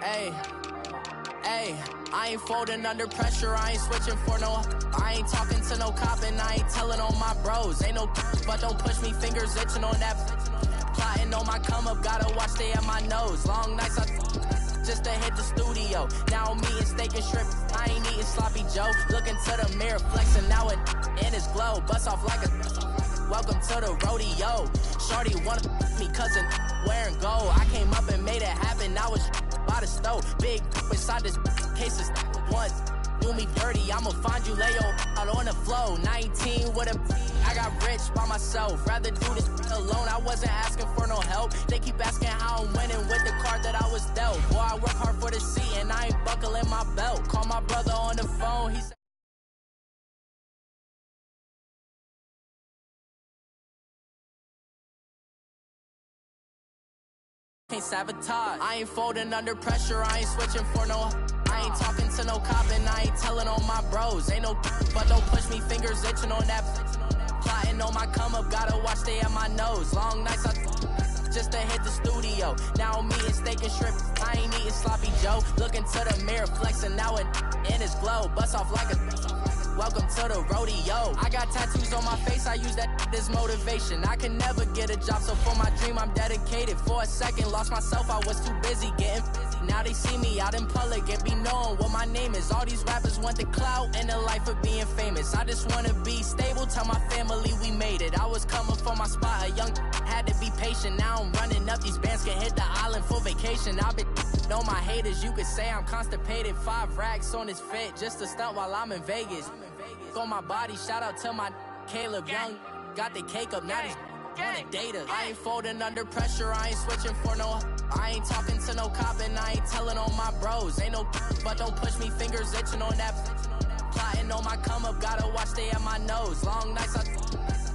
Hey, I ain't folding under pressure, I ain't switching for no. I ain't talking to no cop and I ain't telling on my bros. Ain't no but don't push me, fingers itching on that. Plotting on my come up, gotta watch stay at my nose. Long nights I just to hit the studio. Now I'm eating steak and shrimp, I ain't eating sloppy Joe. Looking to the mirror, flexing now it in his glow. Bust off like a welcome to the rodeo. Shorty wanna me cousin wearing gold. I came up and made it happen, now it's by the stove. Big inside this case is once. Do me dirty, I'ma find you, lay your out on the flow. 19 with a I got rich by myself. Rather do this alone, I wasn't asking for no help. They keep asking how I'm winning with the card that I was dealt. Boy, I work hard for the seat and I ain't buckling my belt. Call my brother on the phone, he said can't sabotage. I ain't folding under pressure, I ain't switching for no. I ain't talking to no cop and I ain't telling on my bros. Ain't no but don't push me, fingers itching on that. Plotting on my come up, gotta watch stay at my nose. Long nights I just to hit the studio. Now I'm eating steak and shrimp, I ain't eating sloppy Joe. Looking to the mirror, flexing now it in his glow. Bust off like a welcome to the rodeo. I got tattoos on my face, I use that as motivation. I can never get a job, so for my dream I'm dedicated. For a second, lost myself, I was too busy getting busy. Now they see me out in public and be knowing what my name is. All these rappers want the clout and the life of being famous. I just wanna be stable, tell my family we made it. I was coming for my spot, a young had to be patient. Now I'm running up, these bands can hit the island for vacation. I've been know my haters, you could say I'm constipated. 5 racks on his fit, just to stunt while I'm in Vegas. On my body, shout out to my Caleb Young. Got the cake up, now he's wanna date us. I ain't folding under pressure, I ain't switching for no. I ain't talking to no cop and I ain't telling on my bros. Ain't no but don't push me, fingers itching on that. Plotting on my come up, gotta watch stay at my nose. Long nights I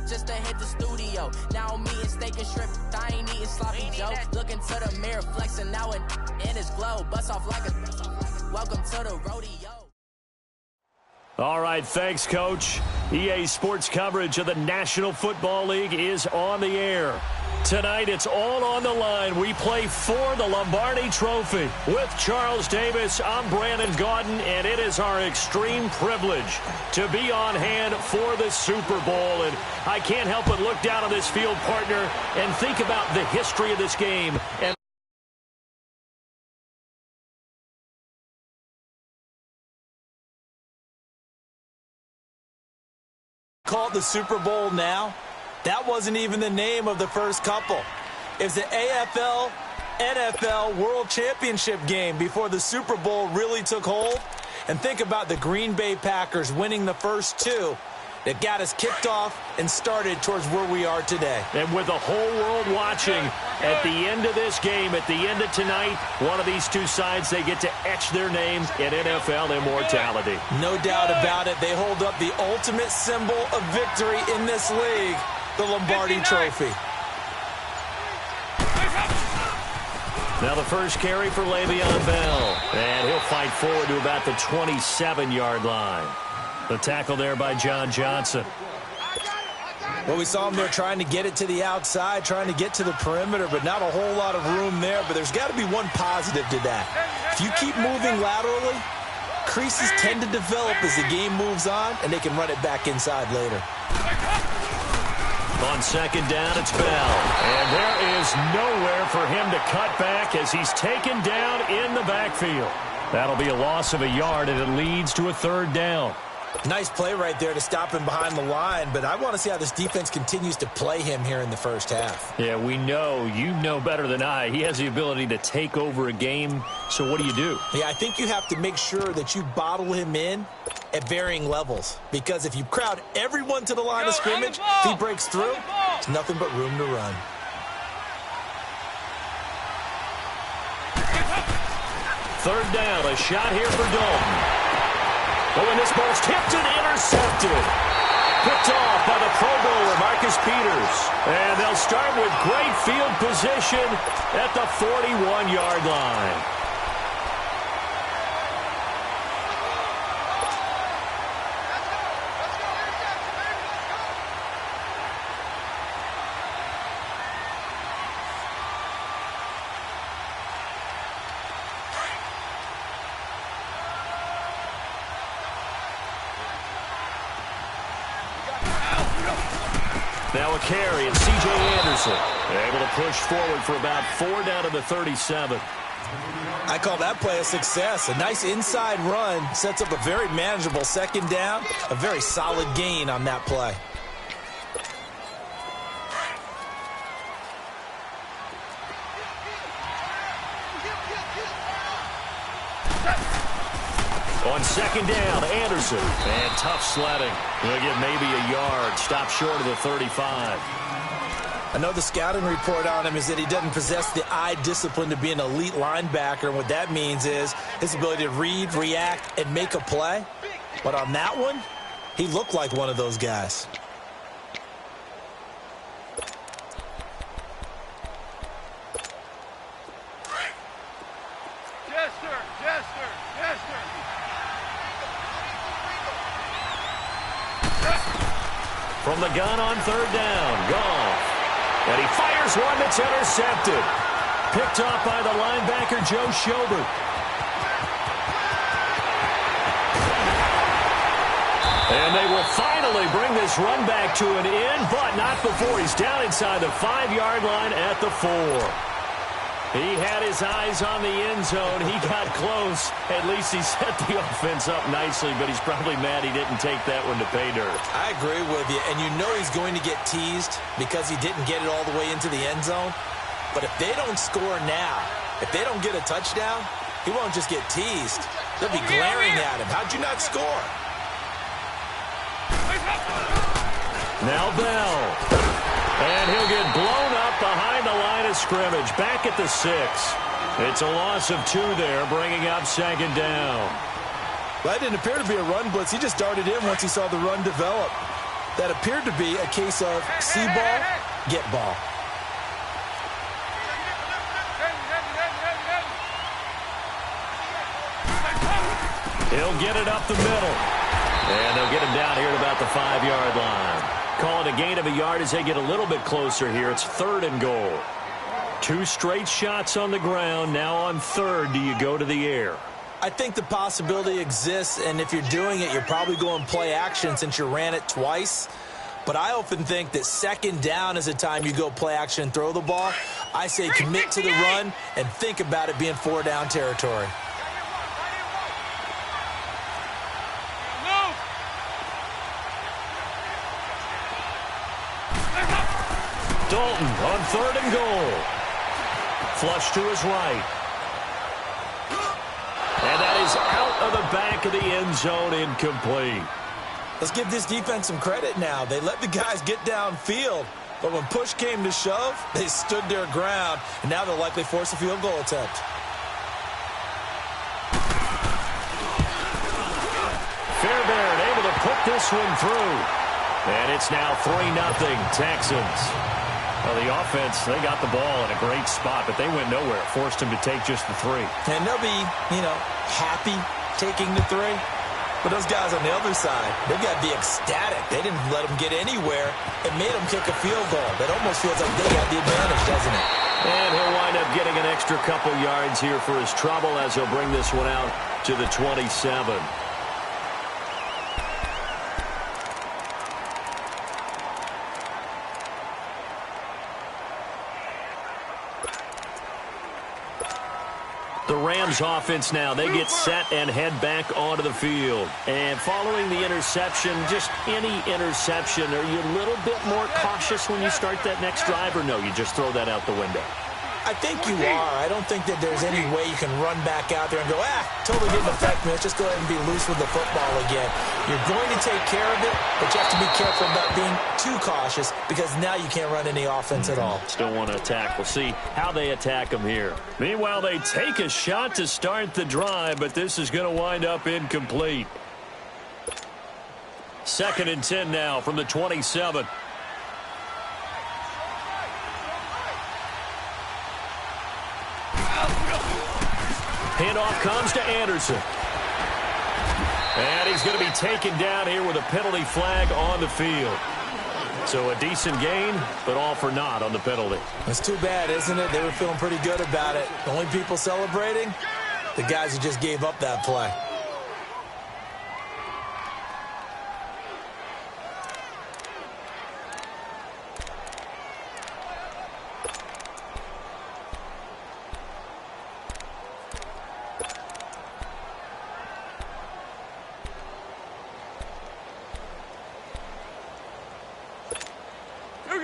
just to hit the studio. Now I'm eating steak and shrimp, I ain't eating sloppy Joe. Looking to the mirror, flexing now it in his glow. Bust off like a welcome to the rodeo. All right, thanks, Coach. EA Sports coverage of the National Football League is on the air. Tonight, it's all on the line. We play for the Lombardi Trophy. With Charles Davis, I'm Brandon Gaudin, and it is our extreme privilege to be on hand for the Super Bowl. And I can't help but look down on this field, partner, and think about the history of this game. And called the Super Bowl now, that wasn't even the name of the first couple. It was the AFL, NFL World Championship game before the Super Bowl really took hold. And think about the Green Bay Packers winning the first 2 that got us kicked off and started towards where we are today. And with the whole world watching, at the end of this game, at the end of tonight, one of these two sides, they get to etch their names in NFL immortality. No doubt about it. They hold up the ultimate symbol of victory in this league, the Lombardi Trophy. Now the first carry for Le'Veon Bell. And he'll fight forward to about the 27-yard line. The tackle there by John Johnson. Well, we saw him there trying to get it to the outside, trying to get to the perimeter, but not a whole lot of room there. But there's got to be one positive to that. If you keep moving laterally, creases tend to develop as the game moves on, and they can run it back inside later. On second down, it's Bell. And there is nowhere for him to cut back as he's taken down in the backfield. That'll be a loss of a yard, and it leads to a 3rd down. Nice play right there to stop him behind the line, but I want to see how this defense continues to play him here in the first half. Yeah, we know. You know better than I. He has the ability to take over a game, so what do you do? Yeah, I think you have to make sure that you bottle him in at varying levels, because if you crowd everyone to the line of scrimmage, if he breaks through, there's nothing but room to run. Third down, a shot here for Dalton. Oh, and this ball's tipped and intercepted. Picked off by the Pro Bowler, Marcus Peters. And they'll start with great field position at the 41-yard line. Now a carry, and C.J. Anderson able to push forward for about 4 down to the 37. I call that play a success. A nice inside run sets up a very manageable second down, a very solid gain on that play. On second down, Anderson. And tough sledding. He'll get maybe a yard. Stop short of the 35. I know the scouting report on him is that he doesn't possess the eye discipline to be an elite linebacker. And what that means is his ability to read, react, and make a play. But on that one, he looked like one of those guys. From the gun on third down, Goff. And he fires one that's intercepted. Picked off by the linebacker, Joe Schobert. And they will finally bring this run back to an end, but not before he's down inside the 5-yard line at the 4. He had his eyes on the end zone. He got close. At least he set the offense up nicely, but he's probably mad he didn't take that one to pay dirt. I agree with you, and you know he's going to get teased because he didn't get it all the way into the end zone. But if they don't score now, if they don't get a touchdown, he won't just get teased. They'll be glaring at him. How'd you not score? Now Bell. And he'll get blown up behind the line of scrimmage. Back at the 6. It's a loss of 2 there, bringing up second down. Well, that didn't appear to be a run blitz. He just darted in once he saw the run develop. That appeared to be a case of see ball, get ball. He'll get it up the middle. And they'll get him down here at about the 5-yard line. Call it a gain of a yard as they get a little bit closer here. It's 3rd and goal. 2 straight shots on the ground. Now on 3rd, do you go to the air? I think the possibility exists, and if you're doing it, you're probably going play action since you ran it twice. But I often think that second down is a time you go play action and throw the ball. I say commit to the run and think about it being 4-down territory. Dalton on 3rd and goal. Flush to his right. And that is out of the back of the end zone, incomplete. Let's give this defense some credit now. They let the guys get downfield, but when push came to shove, they stood their ground, and now they'll likely force a field goal attempt. Fairbairn able to put this one through. And it's now 3-0 Texans. Well, the offense, they got the ball in a great spot, but they went nowhere. Forced him to take just the 3. And they'll be, happy taking the 3. But those guys on the other side, they've got to be ecstatic. They didn't let them get anywhere and made them kick a field goal. That almost feels like they got the advantage, doesn't it? And he'll wind up getting an extra couple yards here for his trouble as he'll bring this one out to the 27. The Rams offense now, they get set and head back onto the field. And following the interception, just any interception, are you a little bit more cautious when you start that next drive, or no, you just throw that out the window? I think you are. I don't think that there's any way you can run back out there and go, totally didn't affect me. Let's just go ahead and be loose with the football again. You're going to take care of it, but you have to be careful about being too cautious because now you can't run any offense at all. Still want to attack. We'll see how they attack them here. Meanwhile, they take a shot to start the drive, but this is going to wind up incomplete. 2nd and 10 now from the 27. Handoff comes to Anderson. And he's going to be taken down here with a penalty flag on the field. So a decent gain, but all for naught on the penalty. It's too bad, isn't it? They were feeling pretty good about it. The only people celebrating, the guys who just gave up that play.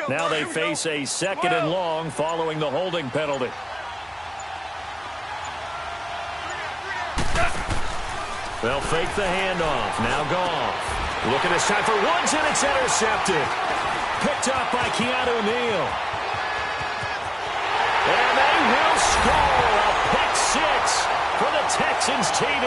Now they face a 2nd and long following the holding penalty. They'll fake the handoff. Now Goff. Looking this time for Woods, and it's intercepted. Picked up by Keanu Neal. And they will score a pick 6 for the Texans TD.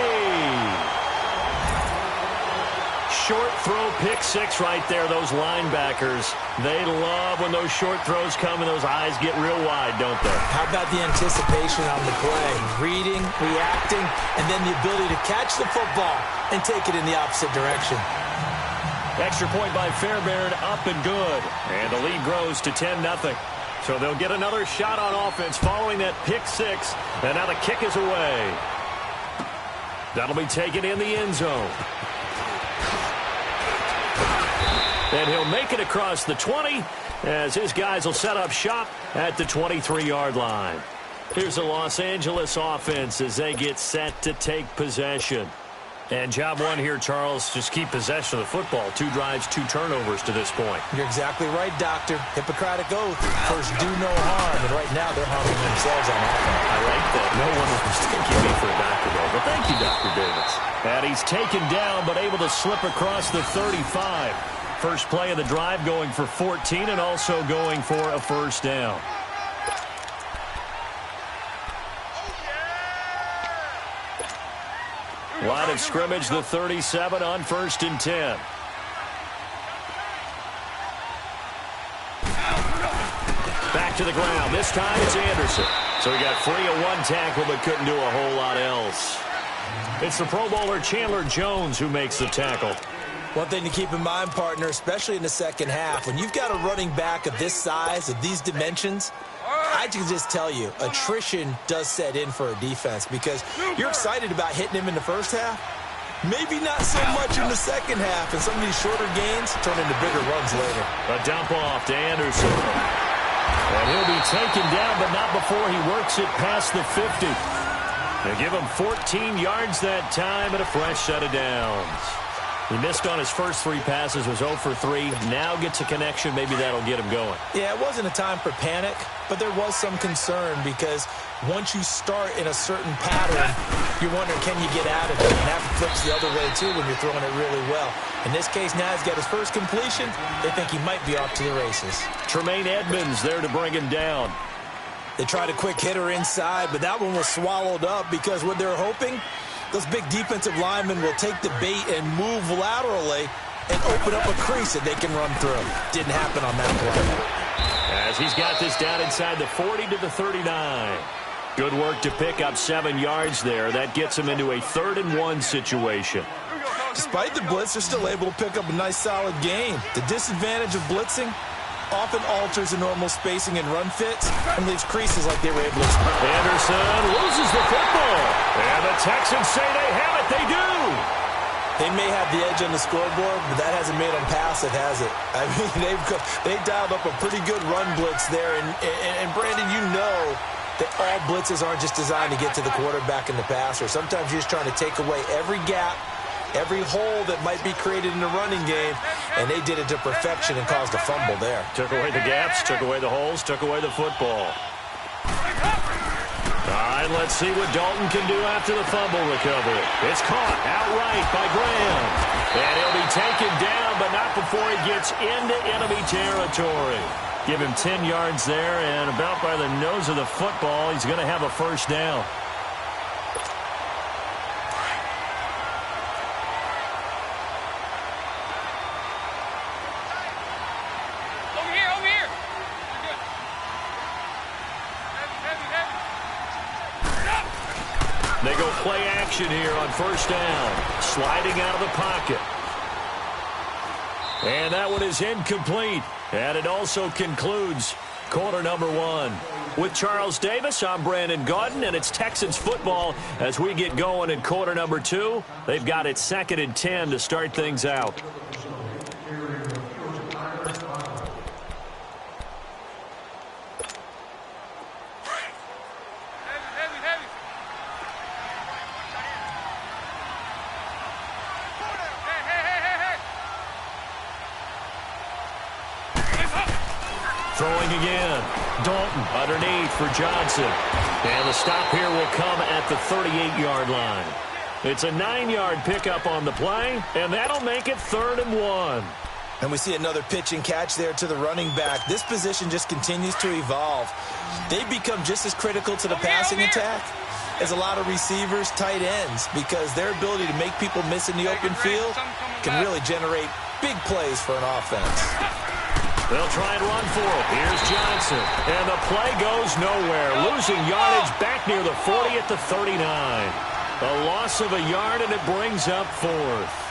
Short throw pick 6 right there. Those linebackers, they love when those short throws come and those eyes get real wide, don't they? How about the anticipation on the play? Reading, reacting, and then the ability to catch the football and take it in the opposite direction. Extra point by Fairbairn, up and good. And the lead grows to 10-0. So they'll get another shot on offense following that pick 6. And now the kick is away. That'll be taken in the end zone. And he'll make it across the 20 as his guys will set up shop at the 23-yard line. Here's the Los Angeles offense as they get set to take possession. And job one here, Charles, just keep possession of the football. 2 drives, 2 turnovers to this point. You're exactly right, Doctor. Hippocratic oath. First, do no harm. And right now, they're harming themselves on offense. I like that. No one was mistaking me for a doctor, though. But thank you, Dr. Davis. And he's taken down, but able to slip across the 35. First play of the drive going for 14 and also going for a first down. Line of scrimmage, the 37 on 1st and 10. Back to the ground. This time it's Anderson. So he got free of 1 tackle but couldn't do a whole lot else. It's the Pro Bowler Chandler Jones who makes the tackle. One thing to keep in mind, partner, especially in the second half, when you've got a running back of this size, of these dimensions, I can just tell you, attrition does set in for a defense because you're excited about hitting him in the first half. Maybe not so much in the second half, and some of these shorter gains turn into bigger runs later. A dump off to Anderson. And he'll be taken down, but not before he works it past the 50. They give him 14 yards that time and a fresh set of downs. He missed on his first 3 passes, was 0 for 3. Now gets a connection. Maybe that'll get him going. Yeah, it wasn't a time for panic, but there was some concern because once you start in a certain pattern, you're wondering, can you get out of it? And that flips the other way, too, when you're throwing it really well. In this case, now he's got his first completion. They think he might be off to the races. Tremaine Edmonds there to bring him down. They tried a quick hitter inside, but that one was swallowed up because what they're hoping, those big defensive linemen will take the bait and move laterally and open up a crease that they can run through. Didn't happen on that play. As he's got this down inside the 40 to the 39. Good work to pick up 7 yards there. That gets him into a 3rd and 1 situation. Despite the blitz, they're still able to pick up a nice solid gain. The disadvantage of blitzing often alters the normal spacing and run fits and leaves creases like they were able to exploit. Anderson loses the football. And the Texans say they have it. They do. They may have the edge on the scoreboard, but that hasn't made them pass it, has it? I mean, they've dialed up a pretty good run blitz there. And Brandon, you know that all blitzes aren't just designed to get to the quarterback and the passer. Sometimes you're just trying to take away every gap, every hole that might be created in the running game, and they did it to perfection and caused a fumble there. Took away the gaps, took away the holes, took away the football. All right, let's see what Dalton can do after the fumble recovery. It's caught outright by Graham. And he'll be taken down, but not before he gets into enemy territory. Give him 10 yards there, and about by the nose of the football, he's going to have a first down. They go play action here on first down. Sliding out of the pocket. And that one is incomplete. And it also concludes quarter number 1. With Charles Davis, I'm Brandon Gaudin, and it's Texans football as we get going in quarter number 2. They've got it 2nd and 10 to start things out. again. Dalton underneath for Johnson. And the stop here will come at the 38-yard line. It's a 9-yard pickup on the play, and that'll make it 3rd and 1. And we see another pitch and catch there to the running back. This position just continues to evolve. They become just as critical to the passing attack as a lot of receivers, tight ends, because their ability to make people miss in the open field can really generate big plays for an offense. They'll try and run for it. Here's Johnson. And the play goes nowhere. Losing yardage back near the 40 at the 39. A loss of a yard, and it brings up 4th.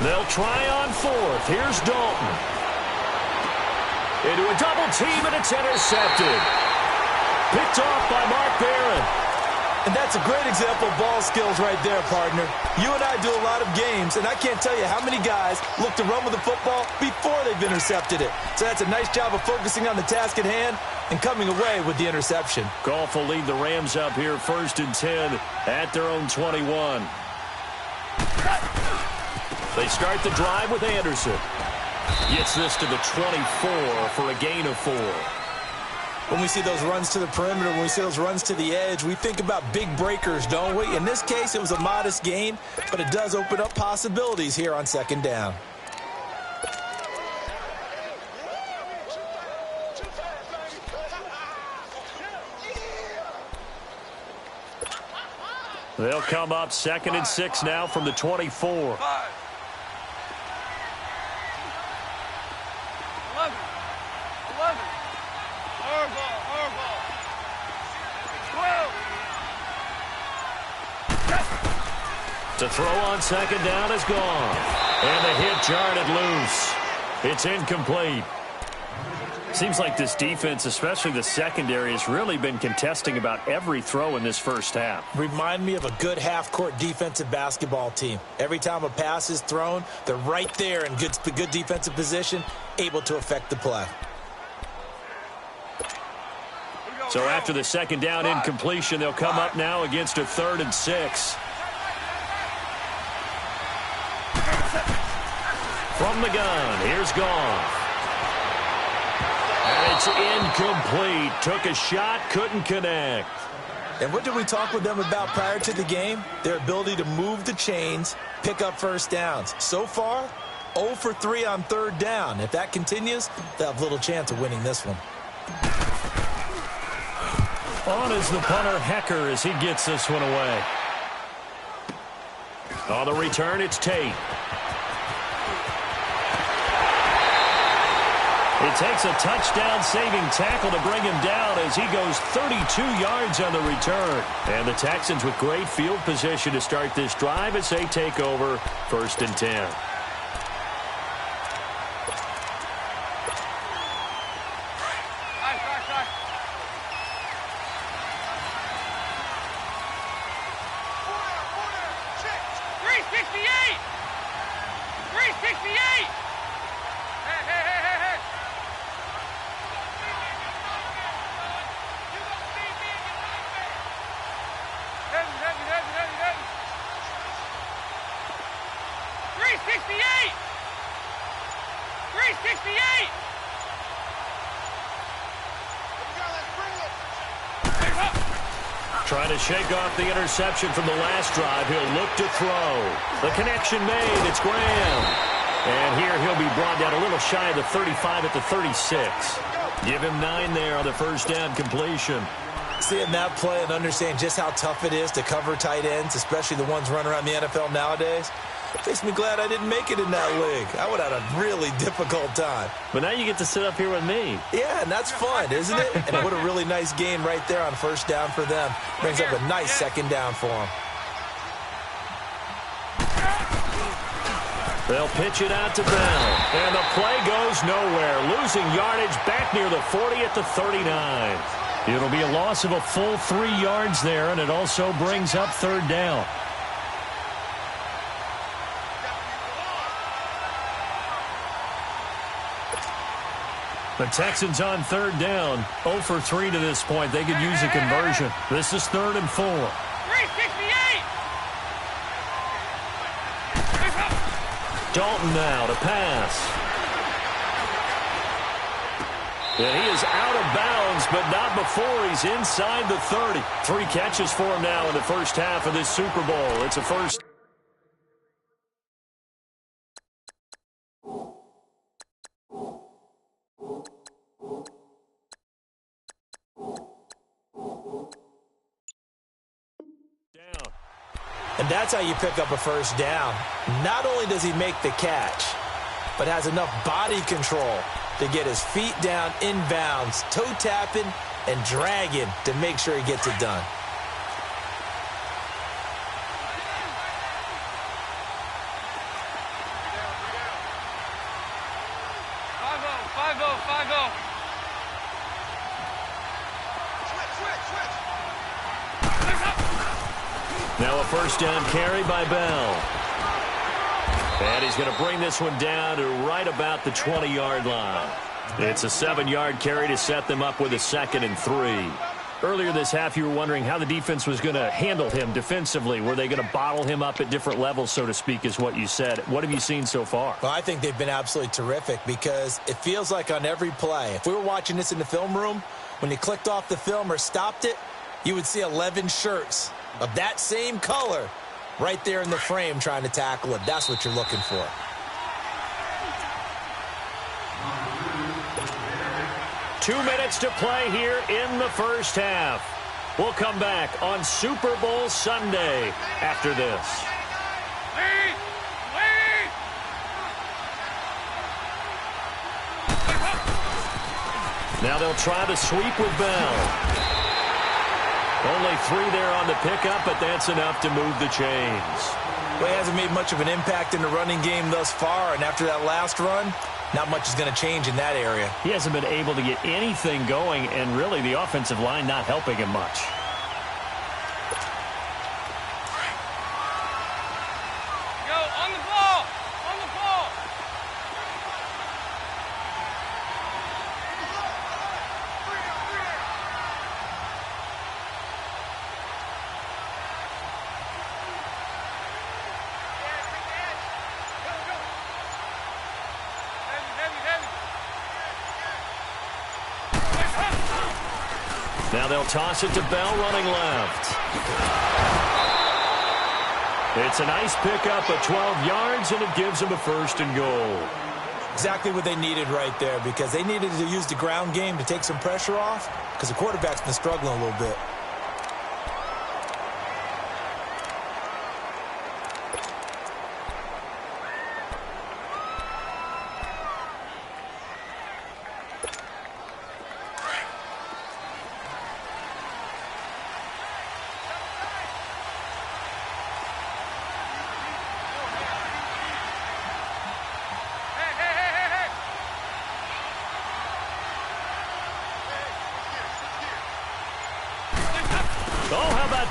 They'll try on 4th. Here's Dalton. Into a double team, and it's intercepted. Picked off by Mark Barron. And that's a great example of ball skills right there, partner. You and I do a lot of games, and I can't tell you how many guys look to run with the football before they've intercepted it. So that's a nice job of focusing on the task at hand and coming away with the interception. Goff will lead the Rams up here 1st and 10 at their own 21. They start the drive with Anderson. Gets this to the 24 for a gain of 4. When we see those runs to the perimeter, when we see those runs to the edge, we think about big breakers, don't we? In this case, it was a modest gain, but it does open up possibilities here on 2nd down. They'll come up 2nd and 6 now from the 24. 12. To throw on 2nd down is gone. And the hit jarred it loose. It's incomplete. Seems like this defense, especially the secondary, has really been contesting about every throw in this first half. Remind me of a good half-court defensive basketball team. Every time a pass is thrown, they're right there in good defensive position, able to affect the play. So after the 2nd down incompletion, they'll come up now against a 3rd and 6. From the gun, here's Goff. And it's incomplete. Took a shot, couldn't connect. And what did we talk with them about prior to the game? Their ability to move the chains, pick up first downs. So far, 0 for 3 on 3rd down. If that continues, they'll have little chance of winning this one. On is the punter, Hecker, as he gets this one away. On the return, it's Tate. It takes a touchdown-saving tackle to bring him down as he goes 32 yards on the return. And the Texans with great field position to start this drive as they take over 1st and 10. Trying to shake off the interception from the last drive. He'll look to throw. The connection made. It's Graham. And here he'll be brought down a little shy of the 35 at the 36. Give him 9 there on the first down completion. Seeing that play and understanding just how tough it is to cover tight ends, especially the ones running around the NFL nowadays, makes me glad I didn't make it in that league. I would have had a really difficult time. But now you get to sit up here with me. Yeah, and that's fun, isn't it? And what a really nice gain right there on first down for them. Brings up a nice 2nd down for them. They'll pitch it out to Bell. And the play goes nowhere. Losing yardage back near the 40 at the 39. It'll be a loss of a full 3 yards there, and it also brings up third down. The Texans on third down. 0 for 3 to this point. They could use a conversion. This is 3rd and 4. 368. Dalton now to pass. And he is out of bounds, but not before he's inside the 30. 3 catches for him now in the first half of this Super Bowl. It's a first. And that's how you pick up a first down. Not only does he make the catch, but has enough body control to get his feet down inbounds, toe tapping and dragging to make sure he gets it done. Now a first down carry by Bell. And he's going to bring this one down to right about the 20-yard line. It's a 7-yard carry to set them up with a 2nd and 3. Earlier this half, you were wondering how the defense was going to handle him defensively. Were they going to bottle him up at different levels, so to speak, is what you said. What have you seen so far? Well, I think they've been absolutely terrific because it feels like on every play, if we were watching this in the film room, when you clicked off the film or stopped it, you would see 11 shirts of that same color right there in the frame trying to tackle it. That's what you're looking for. Two minutes to play here in the first half. We'll come back on Super Bowl Sunday after this. Now they'll try to sweep with Bell. Only 3 there on the pickup, but that's enough to move the chains. Well, he hasn't made much of an impact in the running game thus far, and after that last run, not much is going to change in that area. He hasn't been able to get anything going, and really the offensive line not helping him much. Go, on the ball! On the ball! Now they'll toss it to Bell running left. It's a nice pickup of 12 yards, and it gives them a 1st and goal. Exactly what they needed right there because they needed to use the ground game to take some pressure off because the quarterback's been struggling a little bit.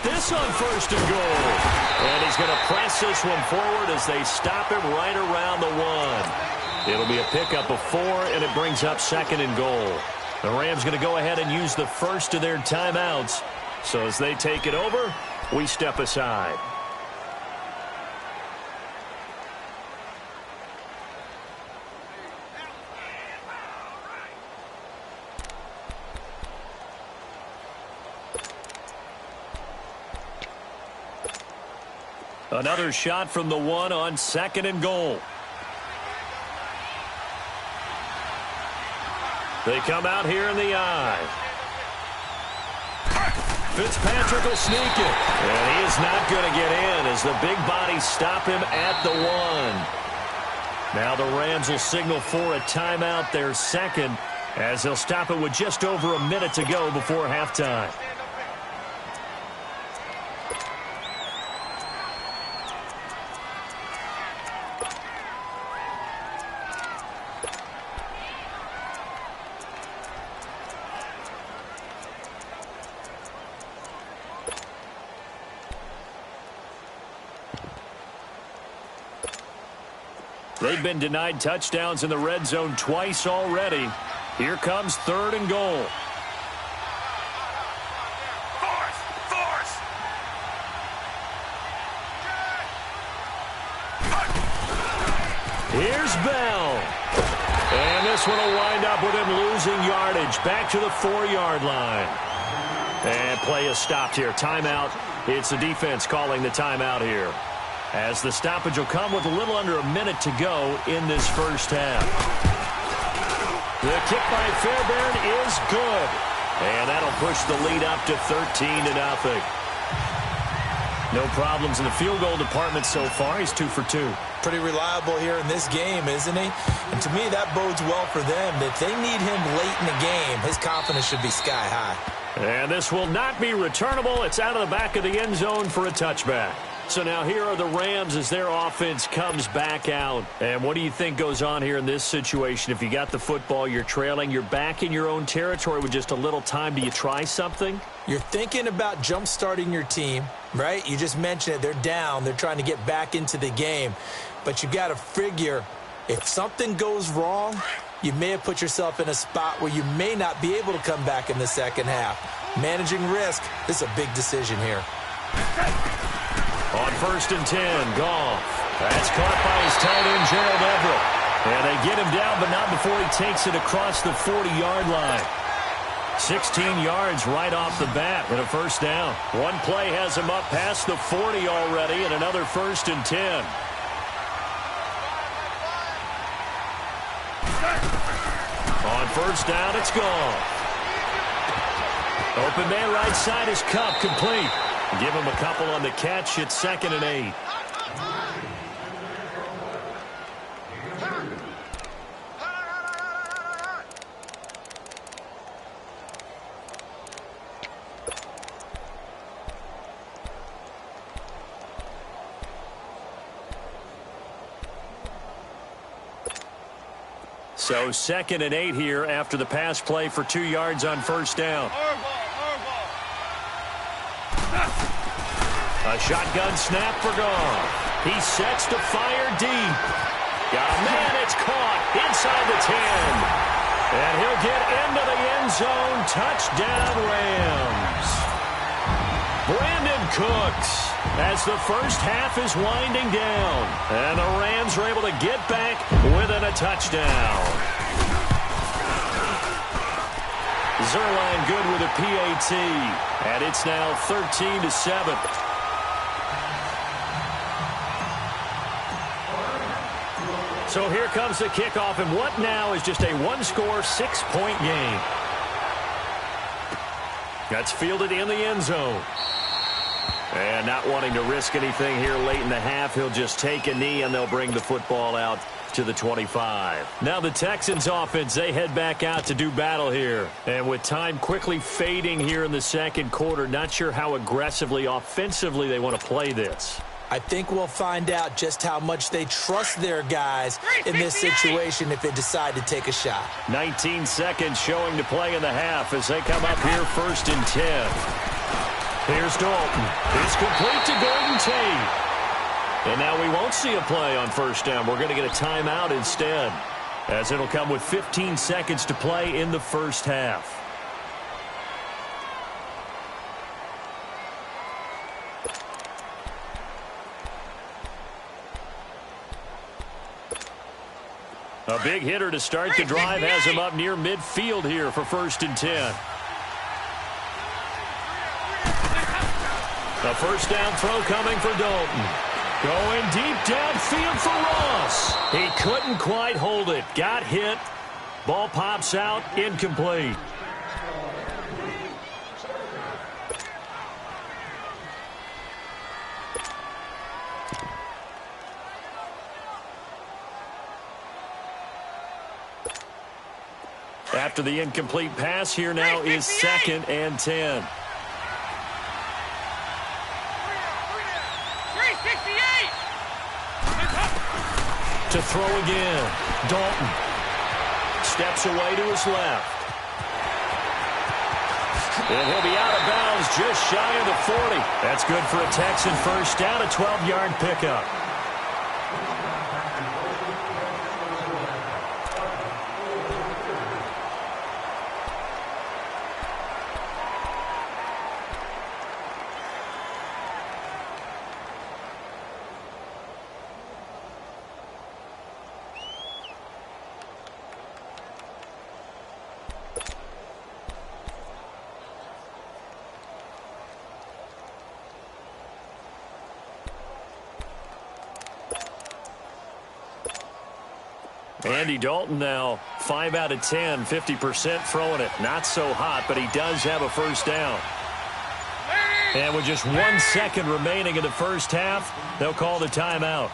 This on 1st and goal. And he's going to press this one forward as they stop him right around the 1. It'll be a pickup of 4, and it brings up 2nd and goal. The Rams going to go ahead and use the first of their timeouts. So as they take it over, we step aside. Another shot from the 1 on 2nd and goal. They come out here in the eye. Fitzpatrick will sneak it. And he is not going to get in as the big bodies stop him at the 1. Now the Rams will signal for a timeout, their 2nd, as they'll stop it with just over a minute to go before halftime. They've been denied touchdowns in the red zone twice already. Here comes 3rd and goal. Here's Bell. And this one will wind up with him losing yardage back to the 4-yard line. And play is stopped here. Timeout. It's the defense calling the timeout here, as the stoppage will come with a little under a minute to go in this first half. The kick by Fairbairn is good. And that'll push the lead up to 13-0. No problems in the field goal department so far. He's 2 for 2. Pretty reliable here in this game, isn't he? And to me, that bodes well for them. If they need him late in the game, his confidence should be sky high. And this will not be returnable. It's out of the back of the end zone for a touchback. So now here are the Rams as their offense comes back out. And what do you think goes on here in this situation? If you got the football, you're trailing, you're back in your own territory with just a little time. Do you try something? You're thinking about jump-starting your team, right? You just mentioned it. They're down. They're trying to get back into the game. But you got to figure, if something goes wrong, you may have put yourself in a spot where you may not be able to come back in the second half. Managing risk, this is a big decision here. On 1st and 10, Goff. That's caught by his tight end, Gerald Everett. And they get him down, but not before he takes it across the 40-yard line. 16 yards right off the bat and a first down. One play has him up past the 40 already, and another 1st and 10. On 1st down, it's gone. Open man right side is Cup, complete. Give him a couple on the catch. It's 2nd and 8. So 2nd and 8 here after the pass play for 2 yards on 1st down. A shotgun snap for Goff. He sets to fire deep. Got a man, it's caught inside the 10. And he'll get into the end zone. Touchdown, Rams. Brandon Cooks, as the first half is winding down. And the Rams are able to get back within a touchdown. Zerline good with a PAT. And it's now 13-7. So here comes the kickoff, and what now is just a one-score, 6-point game. That's fielded in the end zone. And not wanting to risk anything here late in the half, he'll just take a knee, and they'll bring the football out to the 25. Now the Texans offense, they head back out to do battle here. And with time quickly fading here in the second quarter, not sure how aggressively, offensively they want to play this. I think we'll find out just how much they trust their guys in this situation if they decide to take a shot. 19 seconds showing to play in the half as they come up here 1st and 10. Here's Dalton. It's complete to Golden Tate. And now we won't see a play on 1st down. We're going to get a timeout instead, as it'll come with 15 seconds to play in the first half. A big hitter to start the drive has him up near midfield here for 1st and 10. A 1st down throw coming for Dalton. Going deep downfield for Ross. He couldn't quite hold it. Got hit. Ball pops out. Incomplete. After the incomplete pass, here now is 2nd and 10. 368. To throw again. Dalton steps away to his left. And he'll be out of bounds just shy of the 40. That's good for a Texan first down, a 12-yard pickup. Andy Dalton now 5 out of 10, 50% throwing it. Not so hot, but he does have a first down. And with just 1 second remaining in the first half, they'll call the timeout.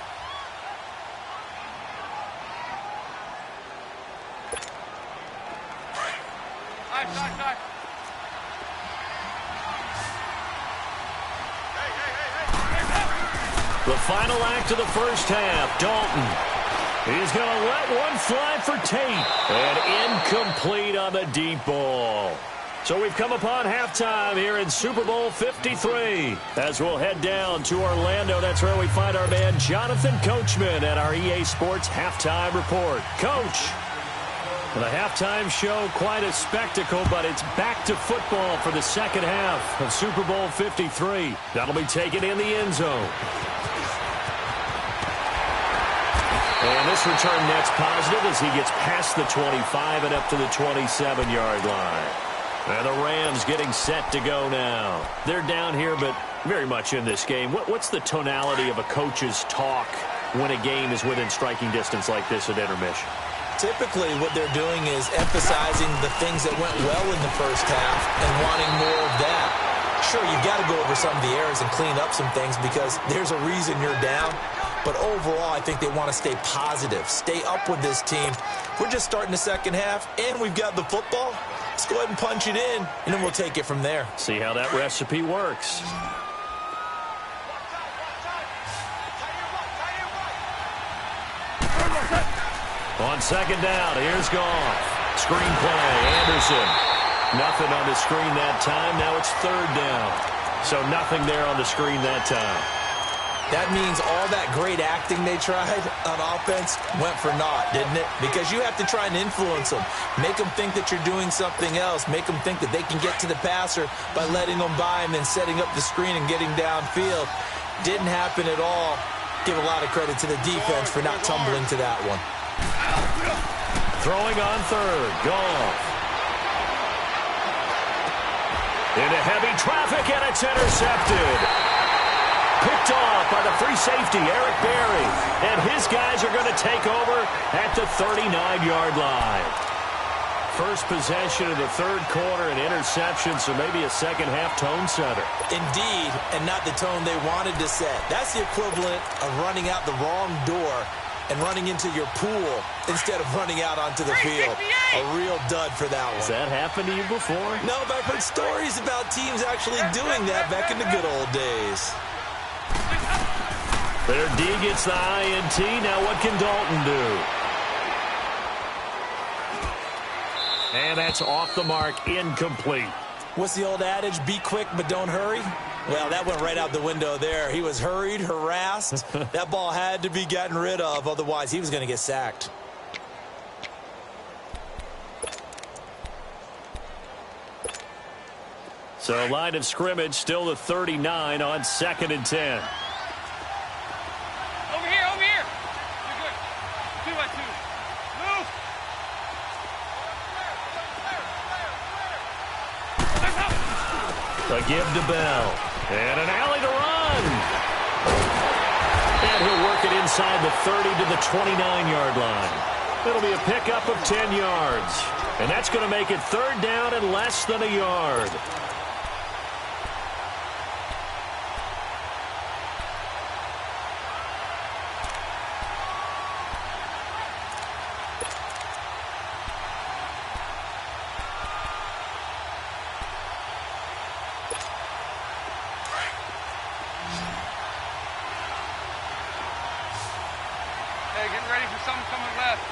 The final act of the first half, Dalton. He's going to let one fly for Tate. And incomplete on the deep ball. So we've come upon halftime here in Super Bowl 53. As we'll head down to Orlando, that's where we find our man Jonathan Coachman at our EA Sports Halftime Report. Coach, the halftime show, quite a spectacle, but it's back to football for the second half of Super Bowl 53. That'll be taken in the end zone. And this return net's positive as he gets past the 25 and up to the 27-yard line. And the Rams getting set to go now. They're down here, but very much in this game. What's the tonality of a coach's talk when a game is within striking distance like this at intermission? Typically, what they're doing is emphasizing the things that went well in the first half and wanting more of that. Sure, you've got to go over some of the errors and clean up some things because there's a reason you're down. But overall, I think they want to stay positive, stay up with this team. We're just starting the second half, and we've got the football. Let's go ahead and punch it in, and then we'll take it from there. See how that recipe works. On second down, here's Goff. Screen play, Anderson. Nothing on the screen that time. Now it's third down. So nothing there on the screen that time. That means all that great acting they tried on offense went for naught, didn't it? Because you have to try and influence them. Make them think that you're doing something else. Make them think that they can get to the passer by letting them by and then setting up the screen and getting downfield. Didn't happen at all. Give a lot of credit to the defense for not tumbling to that one. Throwing on third, Goff. Into heavy traffic, and it's intercepted. Picked off by the free safety, Eric Berry. And his guys are going to take over at the 39-yard line. First possession of the third quarter, an interception, so maybe a second-half tone setter. Indeed, and not the tone they wanted to set. That's the equivalent of running out the wrong door and running into your pool instead of running out onto the field. A real dud for that one. Has that happened to you before? No, but I've heard stories about teams actually doing that back in the good old days. Their D gets the INT. Now what can Dalton do? And that's off the mark, incomplete. What's the old adage? Be quick, but don't hurry? Well, that went right out the window there. He was hurried, harassed. That ball had to be gotten rid of, otherwise he was going to get sacked. So line of scrimmage still the 39 on 2nd and 10. Over here. You're good. 2 by 2. Move. A give to Bell. And an alley to run. And he'll work it inside the 30 to the 29-yard line. It'll be a pickup of 10 yards. And that's going to make it third down and less than a yard. Hey, get ready for something coming left.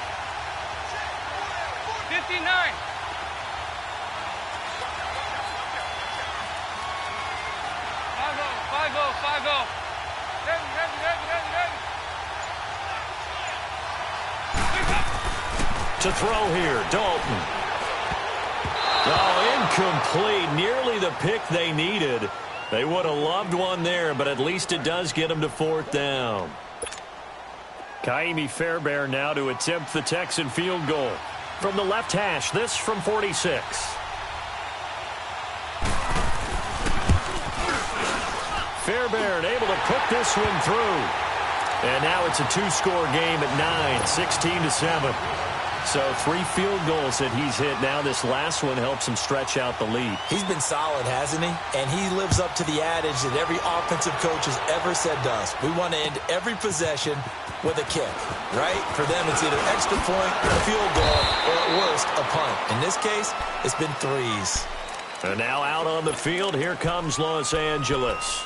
59. Five oh. Ready. To throw here, Dalton. Oh, incomplete. Nearly the pick they needed. They would have loved one there, but at least it does get them to fourth down. Kaimi Fairbairn now to attempt the Texan field goal. From the left hash, this from 46. Fairbairn able to put this one through. And now it's a two-score game at 9, 16-7. So 3 field goals that he's hit. Now this last one helps him stretch out the lead. He's been solid, hasn't he? And he lives up to the adage that every offensive coach has ever said to us. We want to end every possession with a kick, right? For them, it's either extra point, a field goal, or at worst, a punt. In this case, it's been 3s. And now out on the field, here comes Los Angeles.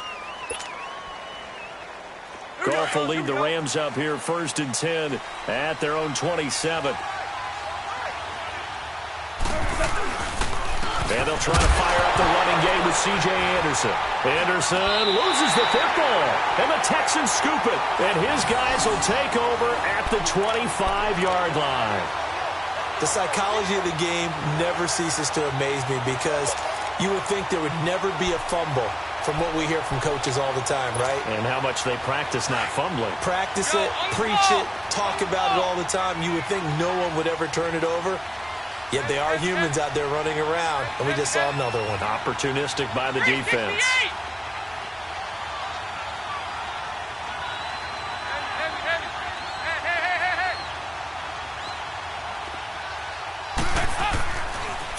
Goff will lead the Rams up here 1st and 10 at their own 27. And they'll try to fire up the running game with C.J. Anderson. Anderson loses the football, and the Texans scoop it. And his guys will take over at the 25-yard line. The psychology of the game never ceases to amaze me because you would think there would never be a fumble from what we hear from coaches all the time, right? And how much they practice not fumbling. Practice it, preach it, talk about it all the time. You would think no one would ever turn it over. Yet they are humans out there running around, and we just saw another one. Opportunistic by the defense.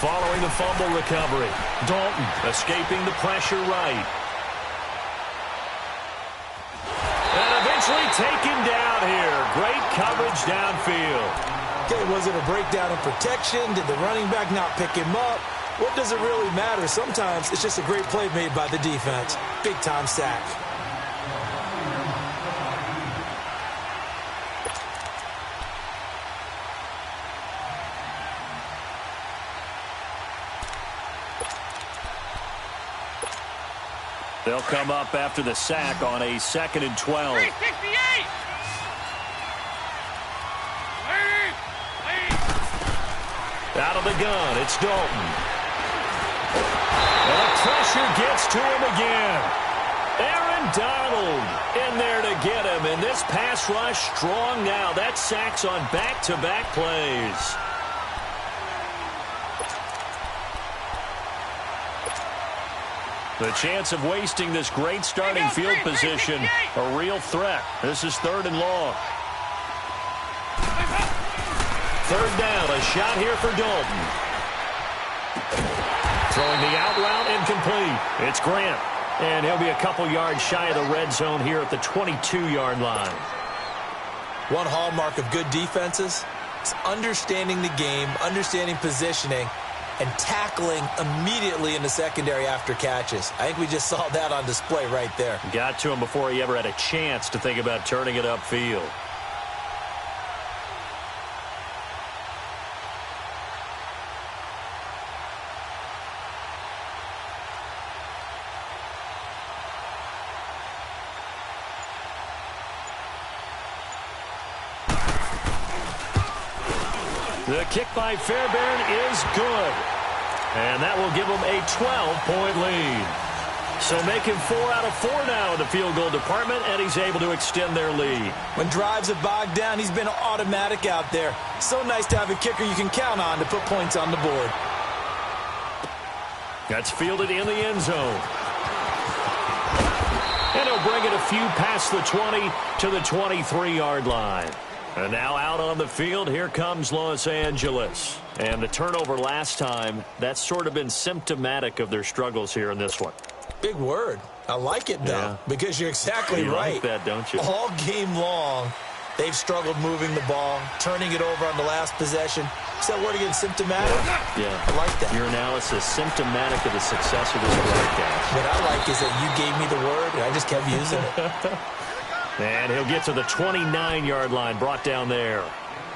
Following the fumble recovery, Dalton escaping the pressure right. And eventually taken down here. Great coverage downfield. Okay, was it a breakdown in protection? Did the running back not pick him up? What does it really matter? Sometimes it's just a great play made by the defense. Big-time sack. They'll come up after the sack on a 2nd and 12. 368! Out of the gun, it's Dalton. And the pressure gets to him again. Aaron Donald in there to get him. And this pass rush strong now. That sacks on back-to-back plays. The chance of wasting this great starting field position, a real threat. This is 3rd and long. 3rd down, a shot here for Dalton. Throwing the out route incomplete. It's Grant. And he'll be a couple yards shy of the red zone here at the 22-yard line. One hallmark of good defenses is understanding the game, understanding positioning, and tackling immediately in the secondary after catches. I think we just saw that on display right there. Got to him before he ever had a chance to think about turning it upfield. The kick by Fairbairn is good. And that will give them a 12-point lead. So making 4 out of 4 now in the field goal department, and he's able to extend their lead. When drives have bogged down, he's been automatic out there. So nice to have a kicker you can count on to put points on the board. That's fielded in the end zone. And he'll bring it a few past the 20 to the 23-yard line. And now out on the field, here comes Los Angeles. And the turnover last time, that's sort of been symptomatic of their struggles here in this one. Big word. I like it, though, because you're exactly right. You like that, don't you? All game long, they've struggled moving the ball, turning it over on the last possession. Is that word again, symptomatic? Yeah. I like that. Your analysis, symptomatic of the success of this broadcast. What I like is that you gave me the word, and I just kept using it. And he'll get to the 29-yard line, brought down there.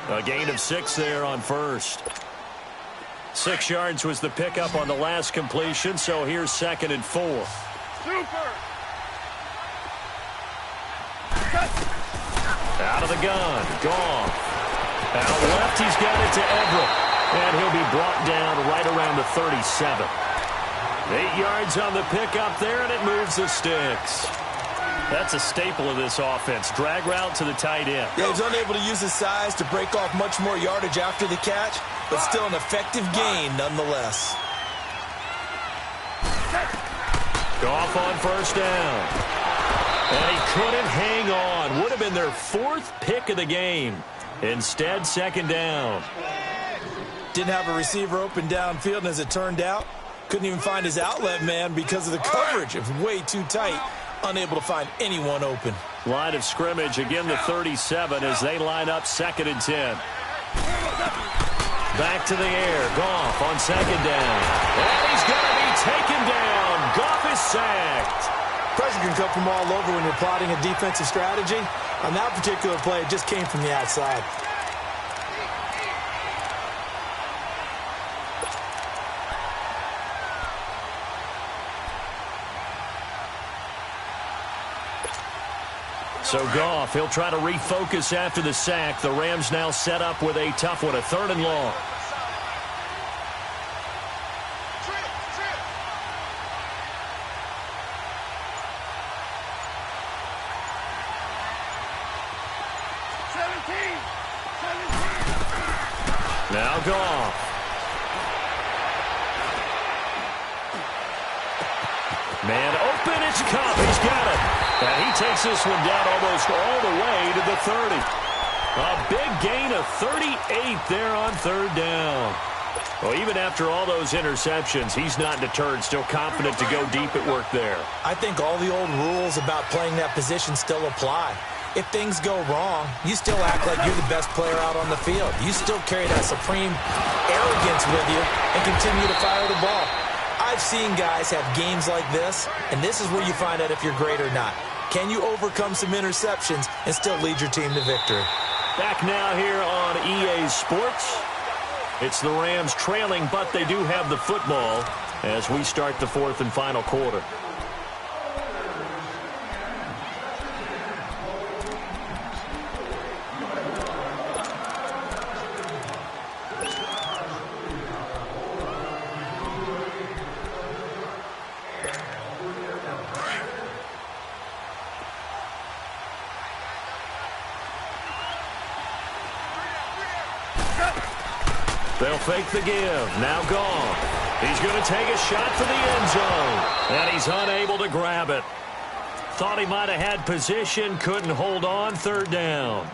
A gain of 6 there on first. 6 yards was the pickup on the last completion, so here's 2nd and 4. Super! Out of the gun, Goff. Out left, he's got it to Everett. And he'll be brought down right around the 37. 8 yards on the pickup there, and it moves the sticks. That's a staple of this offense. Drag route to the tight end. Yeah, he's unable to use his size to break off much more yardage after the catch, but still an effective gain nonetheless. Goff on first down. And he couldn't hang on. Would have been their 4th pick of the game. Instead, 2nd down. Didn't have a receiver open downfield, and as it turned out, couldn't even find his outlet man because of the coverage. It was way too tight, unable to find anyone open. Line of scrimmage, again the 37 as they line up 2nd and 10. Back to the air. Goff on 2nd down. And he's going to be taken down. Goff is sacked. Pressure can come from all over when you're plotting a defensive strategy. On that particular play, it just came from the outside. So Goff, he'll try to refocus after the sack. The Rams now set up with a tough one, a 3rd and long. Now Goff. Man open, it's Cup. He's got it. And he takes this one down almost all the way to the 30. A big gain of 38 there on 3rd down. Well, even after all those interceptions, he's not deterred, still confident to go deep at work there. I think all the old rules about playing that position still apply. If things go wrong, you still act like you're the best player out on the field. You still carry that supreme arrogance with you and continue to fire the ball. I've seen guys have games like this, and this is where you find out if you're great or not. Can you overcome some interceptions and still lead your team to victory? Back now here on EA Sports. It's the Rams trailing, but they do have the football as we start the 4th and final quarter. They'll fake the give. Now Goff. He's going to take a shot for the end zone. And he's unable to grab it. Thought he might have had position. Couldn't hold on. 3rd down.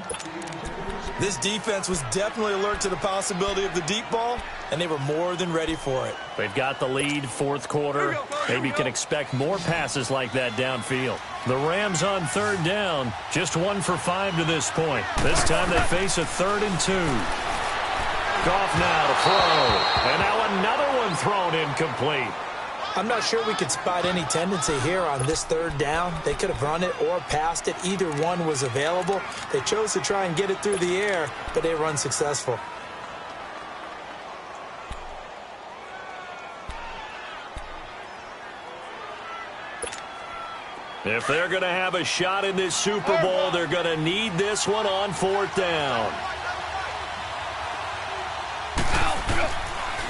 This defense was definitely alert to the possibility of the deep ball, and they were more than ready for it. They've got the lead, 4th quarter. Maybe can expect more passes like that downfield. The Rams on 3rd down. Just 1 for 5 to this point. This time they face a 3rd and 2. Goff now to throw. And now another one thrown incomplete. I'm not sure we could spot any tendency here on this 3rd down. They could have run it or passed it. Either one was available. They chose to try and get it through the air, but they were unsuccessful. If they're going to have a shot in this Super Bowl, they're going to need this one on 4th down.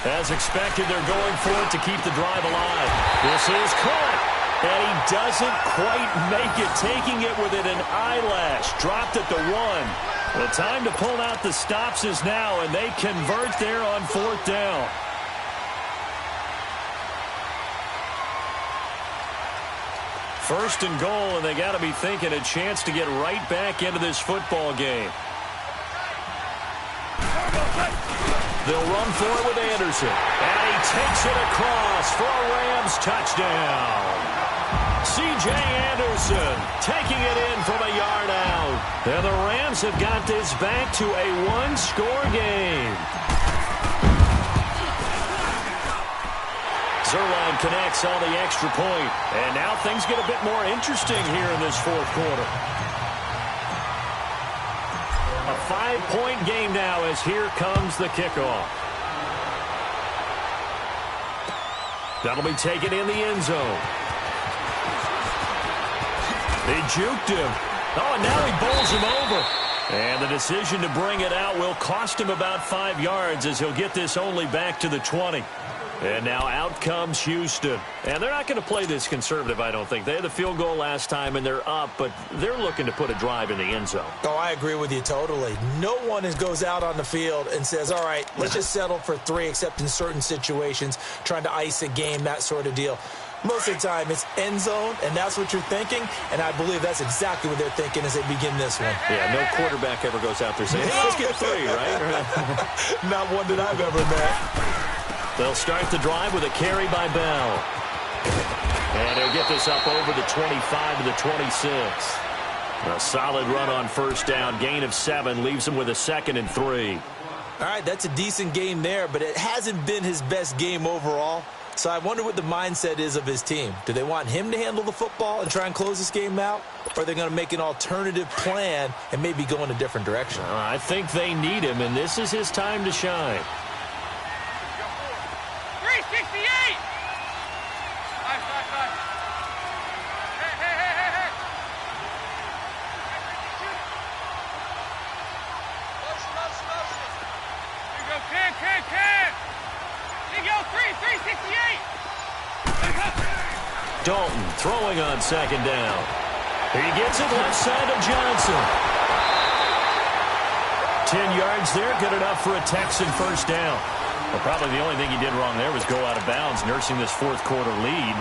As expected, they're going for it to keep the drive alive. This is caught, and he doesn't quite make it, taking it within an eyelash. Dropped at the 1. The time to pull out the stops is now, and they convert there on 4th down. First and goal, and they got to be thinking a chance to get right back into this football game. They'll run for it with Anderson. And he takes it across for a Rams touchdown. C.J. Anderson taking it in from a yard out. And the Rams have got this back to a 1-score game. Zerline connects on the extra point. And now things get a bit more interesting here in this 4th quarter. A 5-point game now as here comes the kickoff. That'll be taken in the end zone. They juked him. Oh, and now he bowls him over. And the decision to bring it out will cost him about 5 yards as he'll get this only back to the 20. And now out comes Houston. And they're not going to play this conservative, I don't think. They had the field goal last time, and they're up, but they're looking to put a drive in the end zone. Oh, I agree with you totally. No one goes out on the field and says, all right, let's just settle for 3, except in certain situations, trying to ice a game, that sort of deal. Most of the time, it's end zone, and that's what you're thinking, and I believe that's exactly what they're thinking as they begin this one. Yeah, no quarterback ever goes out there saying, hey, let's get 3, right? Not one that I've ever met. They'll start the drive with a carry by Bell. And he'll get this up over the 25 to the 26. A solid run on first down, gain of 7, leaves him with a 2nd and 3. All right, that's a decent game there, but it hasn't been his best game overall. So I wonder what the mindset is of his team. Do they want him to handle the football and try and close this game out? Or are they going to make an alternative plan and maybe go in a different direction? I think they need him, and this is his time to shine. 368! Nice. Hey. Motion. Here you go, Ken. Here you go, 368! Dalton throwing on 2nd down. He gets it left side of Johnson. 10 yards there, good enough for a Texan first down. Well, probably the only thing he did wrong there was go out of bounds, nursing this 4th quarter lead.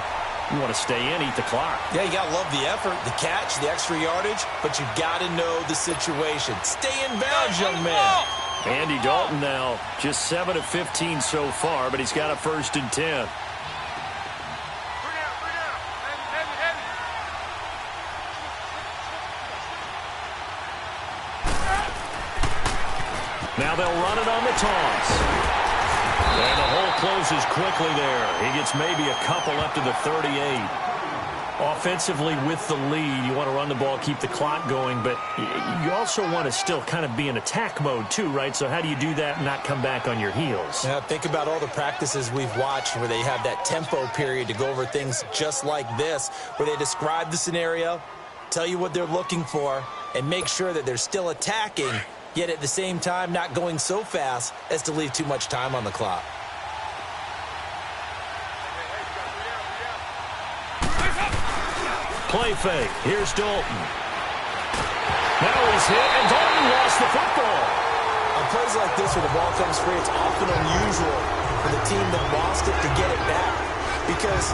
You want to stay in, eat the clock. Yeah, you got to love the effort, the catch, the extra yardage, but you got to know the situation. Stay in bounds, young man. Andy Dalton now just 7 of 15 so far, but he's got a 1st and 10. Heavy. Now they'll run it on the toss. And the hole closes quickly there. He gets maybe a couple up to the 38. Offensively with the lead, you want to run the ball, keep the clock going, but you also want to still kind of be in attack mode too, right? So how do you do that and not come back on your heels? Yeah, think about all the practices we've watched where they have that tempo period to go over things just like this, where they describe the scenario, tell you what they're looking for, and make sure that they're still attacking, yet at the same time not going so fast as to leave too much time on the clock. Play fake. Here's Dalton. Now he's hit, and Dalton lost the football. On plays like this where the ball comes free, it's often unusual for the team that lost it to get it back. Because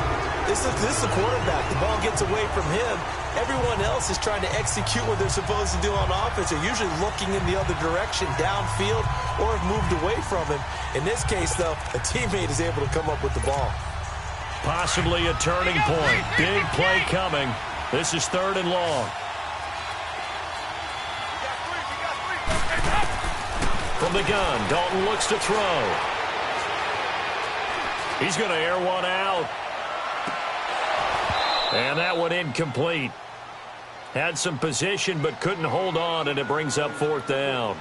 this is the quarterback. The ball gets away from him. Everyone else is trying to execute what they're supposed to do on offense. They're usually looking in the other direction, downfield, or have moved away from him. In this case, though, a teammate is able to come up with the ball. Possibly a turning point. Big play coming. This is 3rd and long. From the gun, Dalton looks to throw. He's going to air one out. And that one incomplete. Had some position but couldn't hold on, and it brings up 4th down.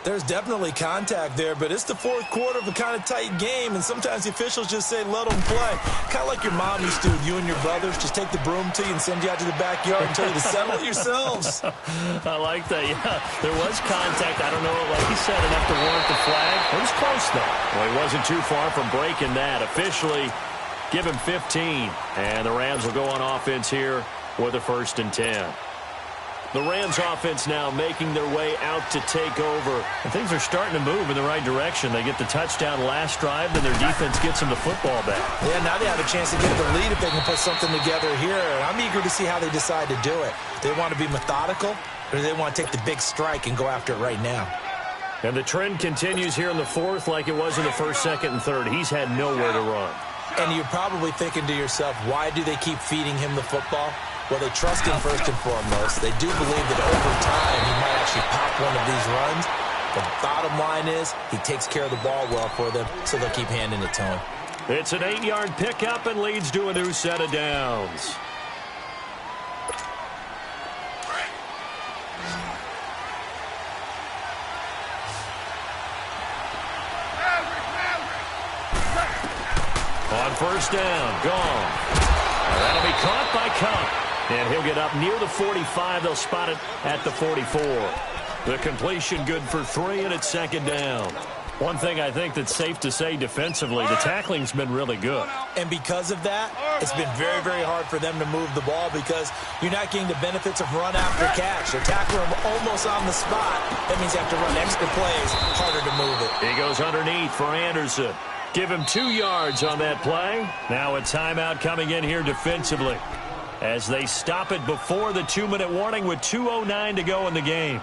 There's definitely contact there, but it's the 4th quarter of a kind of tight game, and sometimes the officials just say, let them play. Kind of like your mom used to with you and your brothers. Just take the broom to you and send you out to the backyard and tell you to settle it yourselves. I like that, yeah. There was contact. I don't know, like he said, enough to warrant the flag. It was close, though. Well, he wasn't too far from breaking that. Officially, give him 15. And the Rams will go on offense here with a 1st and 10. The Rams offense now making their way out to take over. And things are starting to move in the right direction. They get the touchdown last drive, then their defense gets them the football back. Yeah, now they have a chance to get the lead if they can put something together here. And I'm eager to see how they decide to do it. Do they want to be methodical, or do they want to take the big strike and go after it right now? And the trend continues here in the 4th like it was in the 1st, 2nd, and 3rd. He's had nowhere to run. And you're probably thinking to yourself, why do they keep feeding him the football? Well, they trust him first and foremost. They do believe that over time he might actually pop one of these runs. The bottom line is he takes care of the ball well for them, so they'll keep handing it to him. It's an 8-yard pickup and leads to a new set of downs. On first down, gone. That'll be caught by Cup. And he'll get up near the 45. They'll spot it at the 44. The completion good for 3, and it's 2nd down. One thing I think that's safe to say defensively, the tackling's been really good. And because of that, it's been very, very hard for them to move the ball because you're not getting the benefits of run after catch. They're tackling him almost on the spot. That means you have to run extra plays, harder to move it. He goes underneath for Anderson. Give him 2 yards on that play. Now a timeout coming in here defensively as they stop it before the 2-minute warning with 2:09 to go in the game.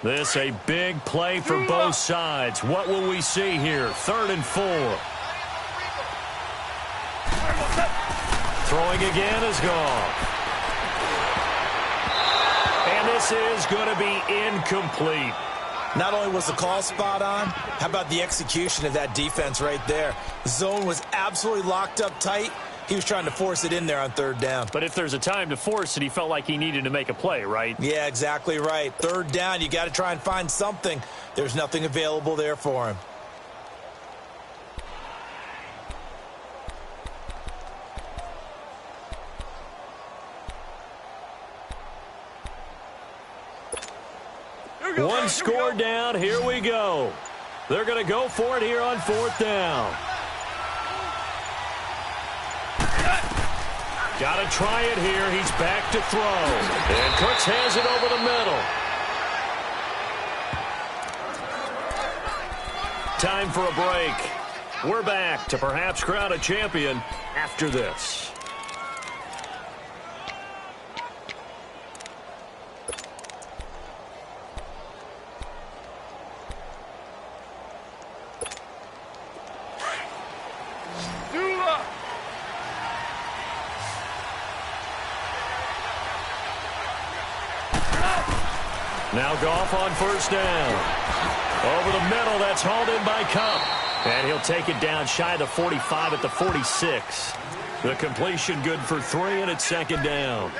This a big play for both sides. What will we see here? 3rd and 4. Throwing again is gone. And this is going to be incomplete. Not only was the call spot on, how about the execution of that defense right there? The zone was absolutely locked up tight. He was trying to force it in there on 3rd down. But if there's a time to force it, he felt like he needed to make a play, right? Yeah, exactly right. 3rd down, you got to try and find something. There's nothing available there for him. One score down. Here we go. They're going to go for it here on 4th down. Got to try it here. He's back to throw. And Cooks has it over the middle. Time for a break. We're back to perhaps crown a champion after this. Now Goff on 1st down. Over the middle, that's hauled in by Cup. And he'll take it down shy of the 45 at the 46. The completion good for 3, and it's 2nd down.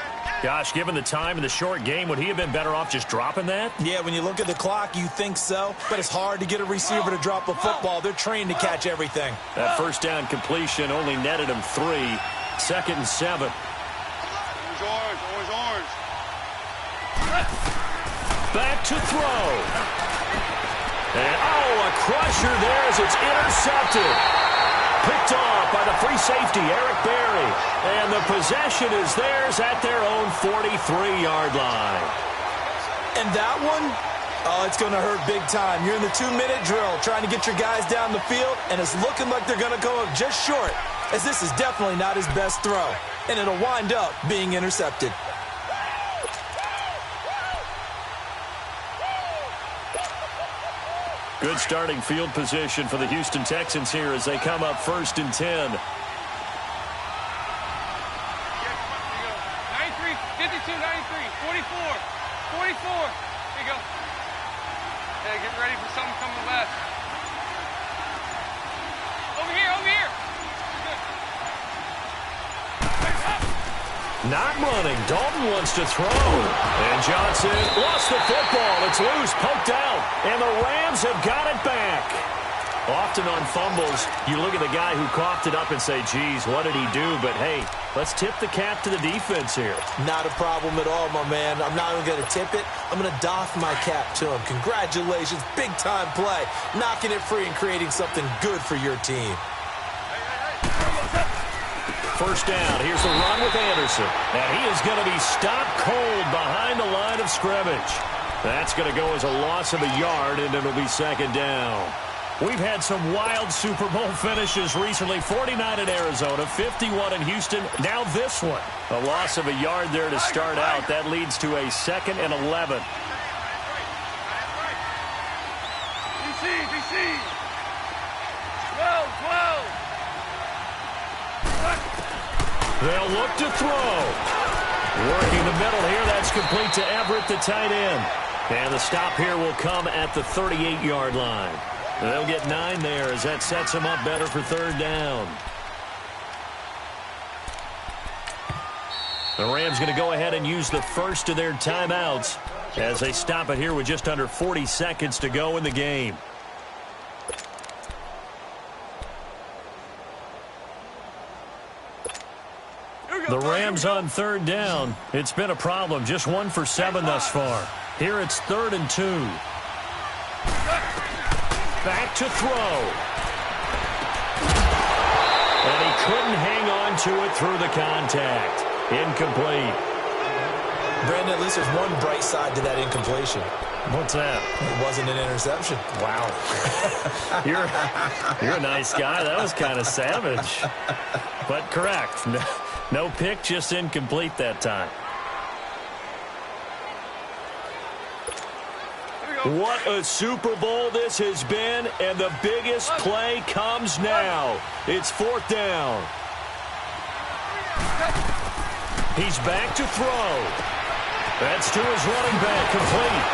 Gosh, given the time in the short game, would he have been better off just dropping that? Yeah, when you look at the clock, you think so. But it's hard to get a receiver to drop a football. They're trained to catch everything. That 1st down completion only netted him 3. 2nd and 7. Orange. Back to throw. And, a crusher there as it's intercepted. Picked off by the free safety, Eric Berry. And the possession is theirs at their own 43-yard line. And that one, it's going to hurt big time. You're in the 2-minute drill trying to get your guys down the field, and it's looking like they're going to go up just short, as this is definitely not his best throw. And it'll wind up being intercepted. Good starting field position for the Houston Texans here as they come up 1st and 10. 93, 52, 93, 44. There you go. Hey, get ready for something coming left. Over here. Not running. Dalton wants to throw. And Johnson lost the football. It's loose, poked out. And the Rams have got it back. Often on fumbles, you look at the guy who coughed it up and say, geez, what did he do? But, hey, let's tip the cap to the defense here. Not a problem at all, my man. I'm not even going to tip it. I'm going to doff my cap to him. Congratulations. Big-time play. Knocking it free and creating something good for your team. 1st down. Here's the run with Anderson. And he is going to be stopped cold behind the line of scrimmage. That's going to go as a loss of a yard, and it'll be 2nd down. We've had some wild Super Bowl finishes recently. 49 in Arizona, 51 in Houston. Now this one. A loss of a yard there to start out. That leads to a 2nd and 11. DC. 12. They'll look to throw. Working the middle here. That's complete to Everett, the tight end. And the stop here will come at the 38-yard line. They'll get 9 there as that sets them up better for 3rd down. The Rams going to go ahead and use the first of their timeouts as they stop it here with just under 40 seconds to go in the game. The Rams on 3rd down. It's been a problem. Just 1 for 7 thus far. Here it's 3rd and 2. Back to throw. And he couldn't hang on to it through the contact. Incomplete. Brandon, at least there's one bright side to that incompletion. What's that? It wasn't an interception. Wow. You're a nice guy. That was kind of savage. But correct. No pick, just incomplete that time. What a Super Bowl this has been, and the biggest play comes now. It's 4th down. He's back to throw. That's to his running back, complete.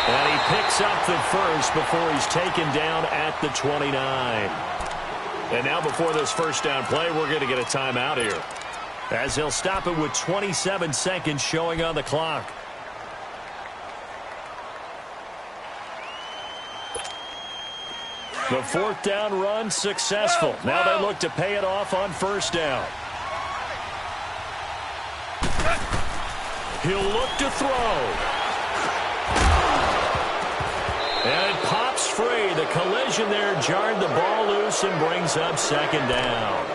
And he picks up the first before he's taken down at the 29. And now before this first down play, we're going to get a timeout here, as he'll stop it with 27 seconds showing on the clock. The 4th down run successful. Now they look to pay it off on 1st down. He'll look to throw. And it pops free. The collision there jarred the ball loose and brings up 2nd down.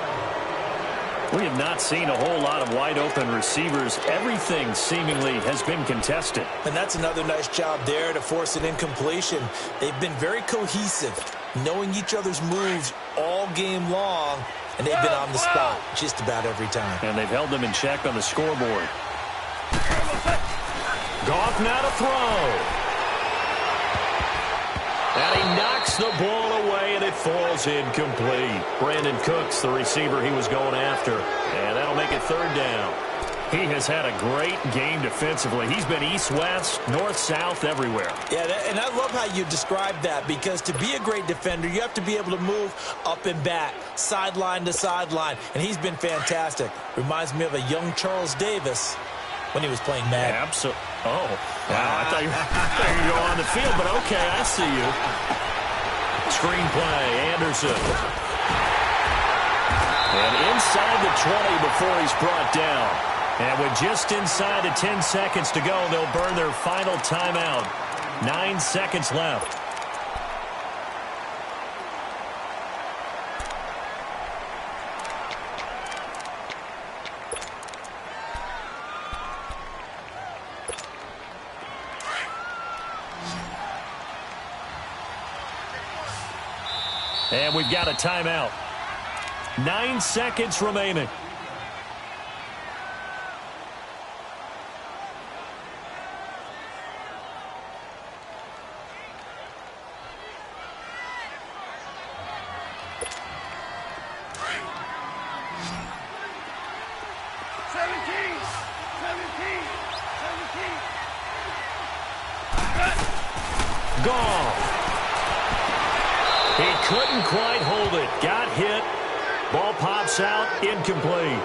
We have not seen a whole lot of wide-open receivers. Everything seemingly has been contested. And that's another nice job there to force an incompletion. They've been very cohesive, knowing each other's moves all game long, and they've been on the spot just about every time. And they've held them in check on the scoreboard. Goff now to throw. And he knocks the ball away, and it falls incomplete. Brandon Cooks, the receiver he was going after. And that'll make it 3rd down. He has had a great game defensively. He's been east-west, north-south, everywhere. Yeah, and I love how you describe that, because to be a great defender, you have to be able to move up and back, sideline to sideline, and he's been fantastic. Reminds me of a young Charles Davis when he was playing Madden. Absolutely. Oh, wow. I thought you were going on the field, but okay, I see you. Screenplay, Anderson. And inside the 20 before he's brought down. And with just inside of 10 seconds to go, they'll burn their final timeout. 9 seconds left. And we've got a timeout. 9 seconds remaining. Couldn't quite hold it. Got hit. Ball pops out. Incomplete.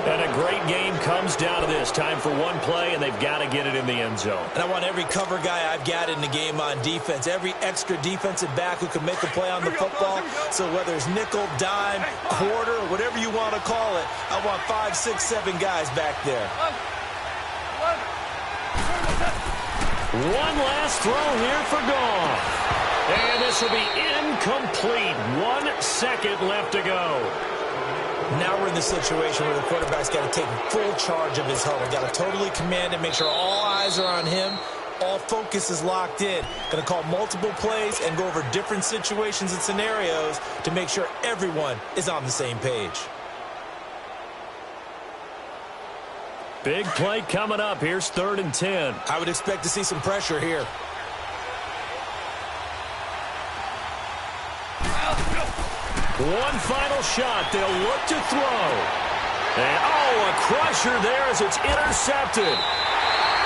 And a great game comes down to this. Time for one play, and they've got to get it in the end zone. And I want every cover guy I've got in the game on defense, every extra defensive back who can make a play on the football. So whether it's nickel, dime, quarter, whatever you want to call it, I want 5, 6, 7 guys back there. One last throw here for Goff. And this will be incomplete. 1 second left to go. Now we're in the situation where the quarterback's got to take full charge of his huddle. Got to totally command it, make sure all eyes are on him. All focus is locked in. Going to call multiple plays and go over different situations and scenarios to make sure everyone is on the same page. Big play coming up. Here's 3rd and 10. I would expect to see some pressure here. One final shot. They'll look to throw. And, oh, a crusher there as it's intercepted.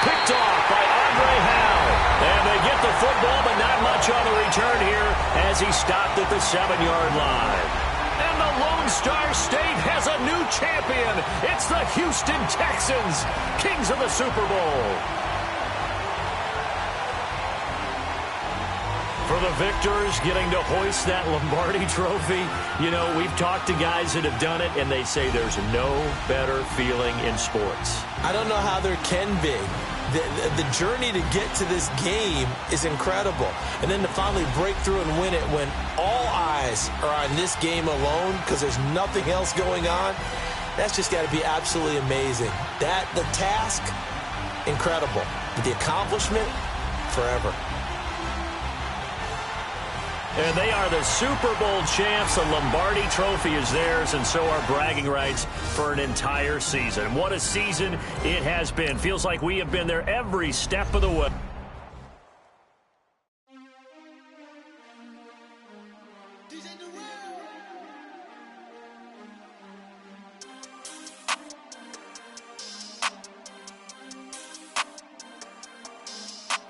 Picked off by Andre Howe. And they get the football, but not much on the return here as he stopped at the 7-yard line. And the Lone Star State has a new champion. It's the Houston Texans, kings of the Super Bowl. For the victors getting to hoist that Lombardi trophy, you know, we've talked to guys that have done it, and they say there's no better feeling in sports. I don't know how there can be. the journey to get to this game is incredible. And then to finally break through and win it when all eyes are on this game alone because there's nothing else going on, that's just got to be absolutely amazing. The task, incredible. But the accomplishment, forever. And they are the Super Bowl champs. The Lombardi Trophy is theirs, and so are bragging rights for an entire season. What a season it has been. Feels like we have been there every step of the way.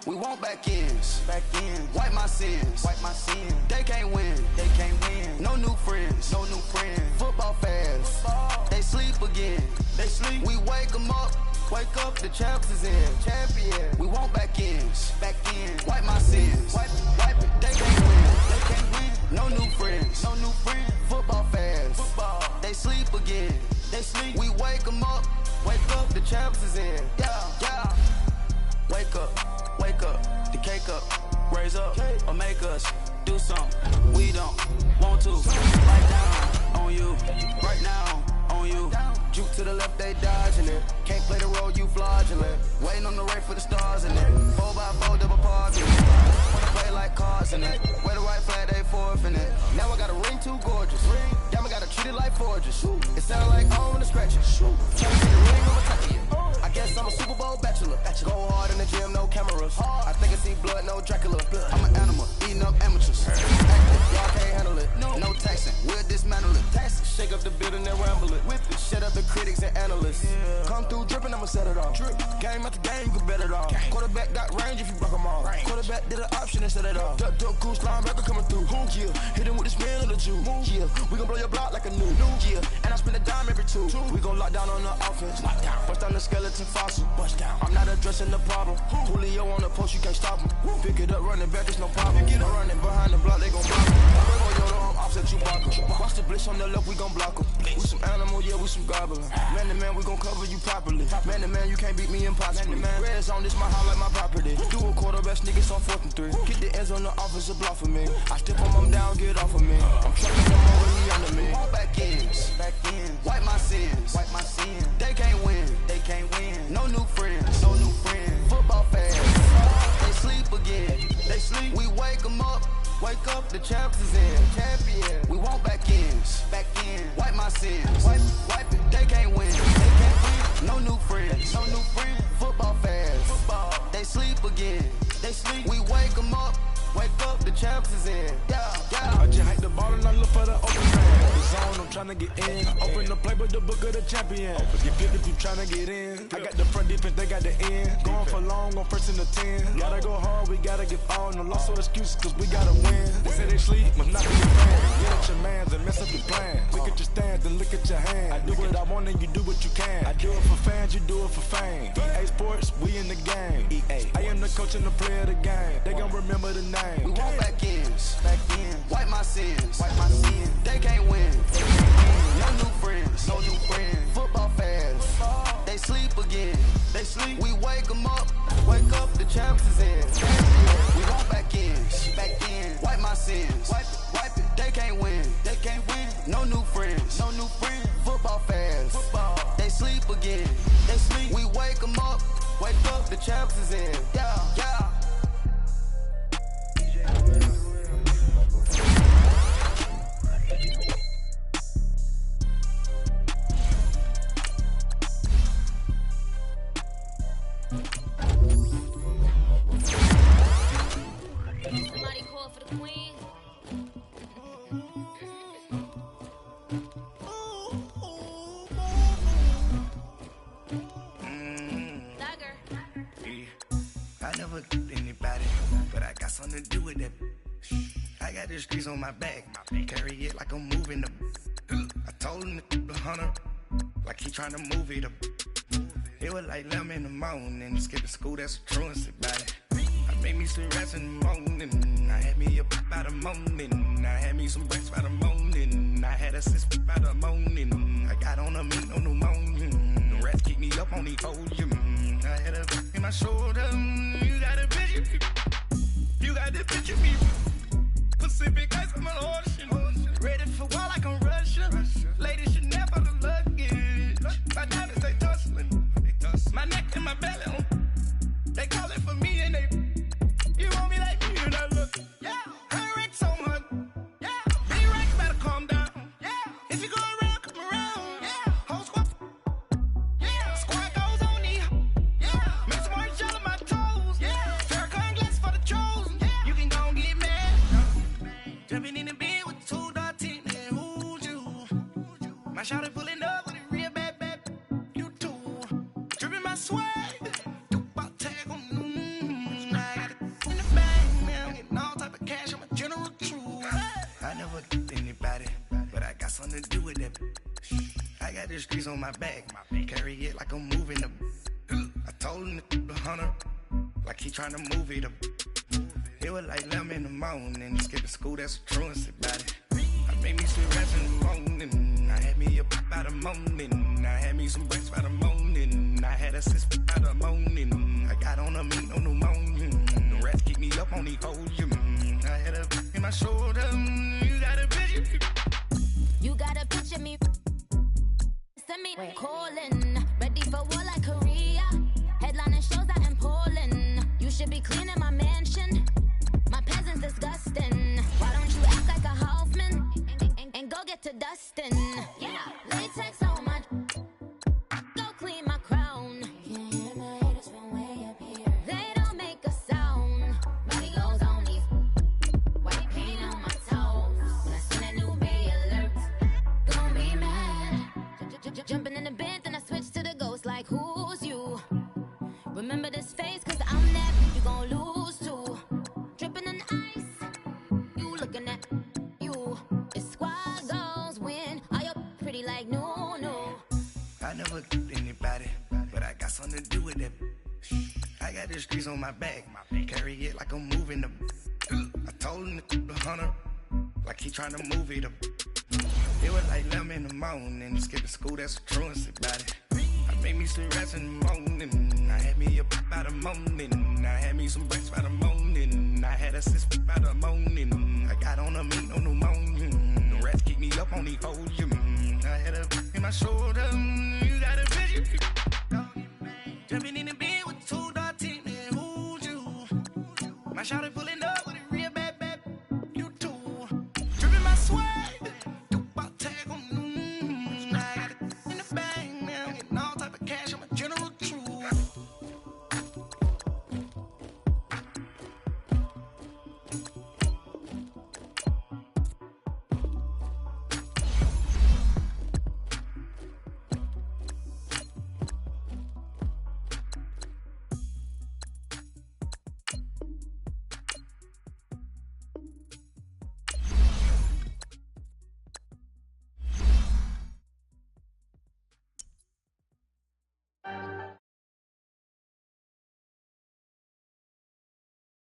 We want back ends, wipe my sins, They can't win, No new friends, Football fans, they sleep again, We wake them up, the champs is in, champion. We want back ends, wipe my sins, wipe it. They can't win, No new friends, Football fans, they sleep again, We wake them up, the champs is in, yeah. Wake up, the cake up, raise up, or make us do something we don't want to. Right down on you, right now on you. Juke to the left, they dodging it. Can't play the role, you fraudulent. Waiting on the right for the stars in it. 4x4 double parking it. Wanna play like cards in it. Wear the white flag, they forfeit it. Now I got a ring too gorgeous. Damn, I gotta treat it like forges. It sound like I wanna scratch it. Tryna get the ring on my top of you. I guess I'm a Super Bowl bachelor. Go hard in the gym, no cameras. I think I see blood, no Dracula. I'm an animal, eating up amateurs. Active, y'all can't handle it. No taxing, we'll dismantle it. Shake up the building and ramble it. Whip it, shut up the critics and analysts. Come through dripping, I'ma set it off. Game after game, you can bet it off. Quarterback got range if you block them all. Quarterback did an option and set it off. Duck goose, linebacker coming through. Yeah, hit him with the spin of the Jew. Yeah, we gon' blow your block like a new. Yeah, and I spend a dime every two. We gon' lock down on the offense. Bust down the skeleton fossil. I'm not addressing the problem. Julio on the post, you can't stop him. Pick it up, running back, it's no problem. I'm running behind the block, they gon' block him. Offset Chewbacca. Watch the blitz on the left, we gon' block him. We some animal, yeah, we some goblin. Man to man, we gon' cover you properly. Man to man, you can't beat me impossibly. Red zone, this my house like my property. Do a quarterback, niggas on 4th and 3. Get the ends on the offensive block for me. I step on them down, get off of me. I'm trucking them over, he under me. Back ends, wipe my sins, They can't win, No new friends, Football fans, they sleep again, We wake them up, the champs is in, champion. We want back ends, wipe my sins, wipe it. They can't win, No new friends, Football fans, they sleep again, We wake them up, the champs is in, yeah. I just hike the ball and I look for the open man. The zone, I'm tryna get in. Open the playbook, the book of the champion. Get flipped if you tryna get in. I got the front defense, they got the end. Going for long, on 1st and the 10. Gotta go hard, we gotta give all. No loss or excuses, cause we gotta win. They say they sleep, must not be a fan. Get at your mans and mess up your plan. Look at your stance and look at your hand. I do what I want and you do what you can. I do it for fans, you do it for fame. EA Sports, we in the game. I am the coach and the player of the game. They gon' remember the name. We want back ends, wipe my sins, They can't win, No new friends, Football fans, they sleep again, We wake them up, the champs is in. We want back ends, wipe my sins, wipe it. They can't win, No new friends, Football fans, they sleep again, We wake them up, the champs is in, yeah. Somebody call for the queen. Dagger. I never anybody, but I got something to do with that. I got the streets on my back, carry it like I'm moving the. I told him to 100, like he trying to move it up. It was like 11 in the morning, skipping school, that's a truancy about it. I made me some rats in the morning, I had me a by the morning, I had me some rats by the morning, I had a sis by the morning, I got on a meat on the morning, rats keep me up on these hoes. I had a in my shoulder. You got a picture. You got the picture me. Pacific ice on my ocean. Ready for war like I'm Russia. Ladies should never the luggage. My diamonds they tussling. My neck and my belly. They call it for me and they. You want me like me and I look. Yeah. Her Rex so much. Yeah. B-Rex better calm down. Yeah. If you go around, come around. Yeah. Whole squad. Yeah. Squad goes on me. Yeah. Make some orange gel on my toes. Yeah. Farrakhan glass for the trolls. Yeah. You can go and get mad. Jumping in the bed with 2 dark teeth. And who's you? My shawty pulling up with a real bad. You too. Dripping my swag. Something to do with that. I got the streets on my back. Carry it like I'm moving them. I told him the hunter, like he trying to move it up. It was like 11 in the morning. Skipping school, that's a truancy about it. I made me some rats in the morning. I had me up by the morning. I had me some breaks by the morning. I had a sis by the morning. I got on a meat, no pneumonia. The rats keep me up on these hoes. I had a in my shoulder. You got a bitch. You gotta picture me. Send me calling. Ready for war like Korea. Headlining shows out in Poland. You should be cleaning my mansion. My peasants disgusting. Why don't you act like a Hoffman and go get to dustin'? Yeah, latex on my. Go clean my crown. Can't hear my haters from way up here. They don't make a sound. Body goes on these. White paint on my toes. When I send a new bay alert. Don't be mad. Jumping in the bed, then I switch to the ghost like who's you? Remember this face, cause I'm that you gon' lose too. Dripping in ice, you looking at you. It's squad goals win. Are you pretty like no? I never anybody, but I got something to do with that. I got the streets on my back. Carry it like I'm moving them. I told him the hunter, like he trying to move it up. It was like 11 in the morning. Skipping school, that's a truancy about it. I made me some rats in the morning. I had me up by the morning. I had me some breaks by the morning. I had a sis by the morning. I got on a meat, no pneumonia. The rats keep me up on these hoes. I had a in my shoulder. You got a bitch. Jumping in the bed with 2 dark teeth. And who's you? My shawty pull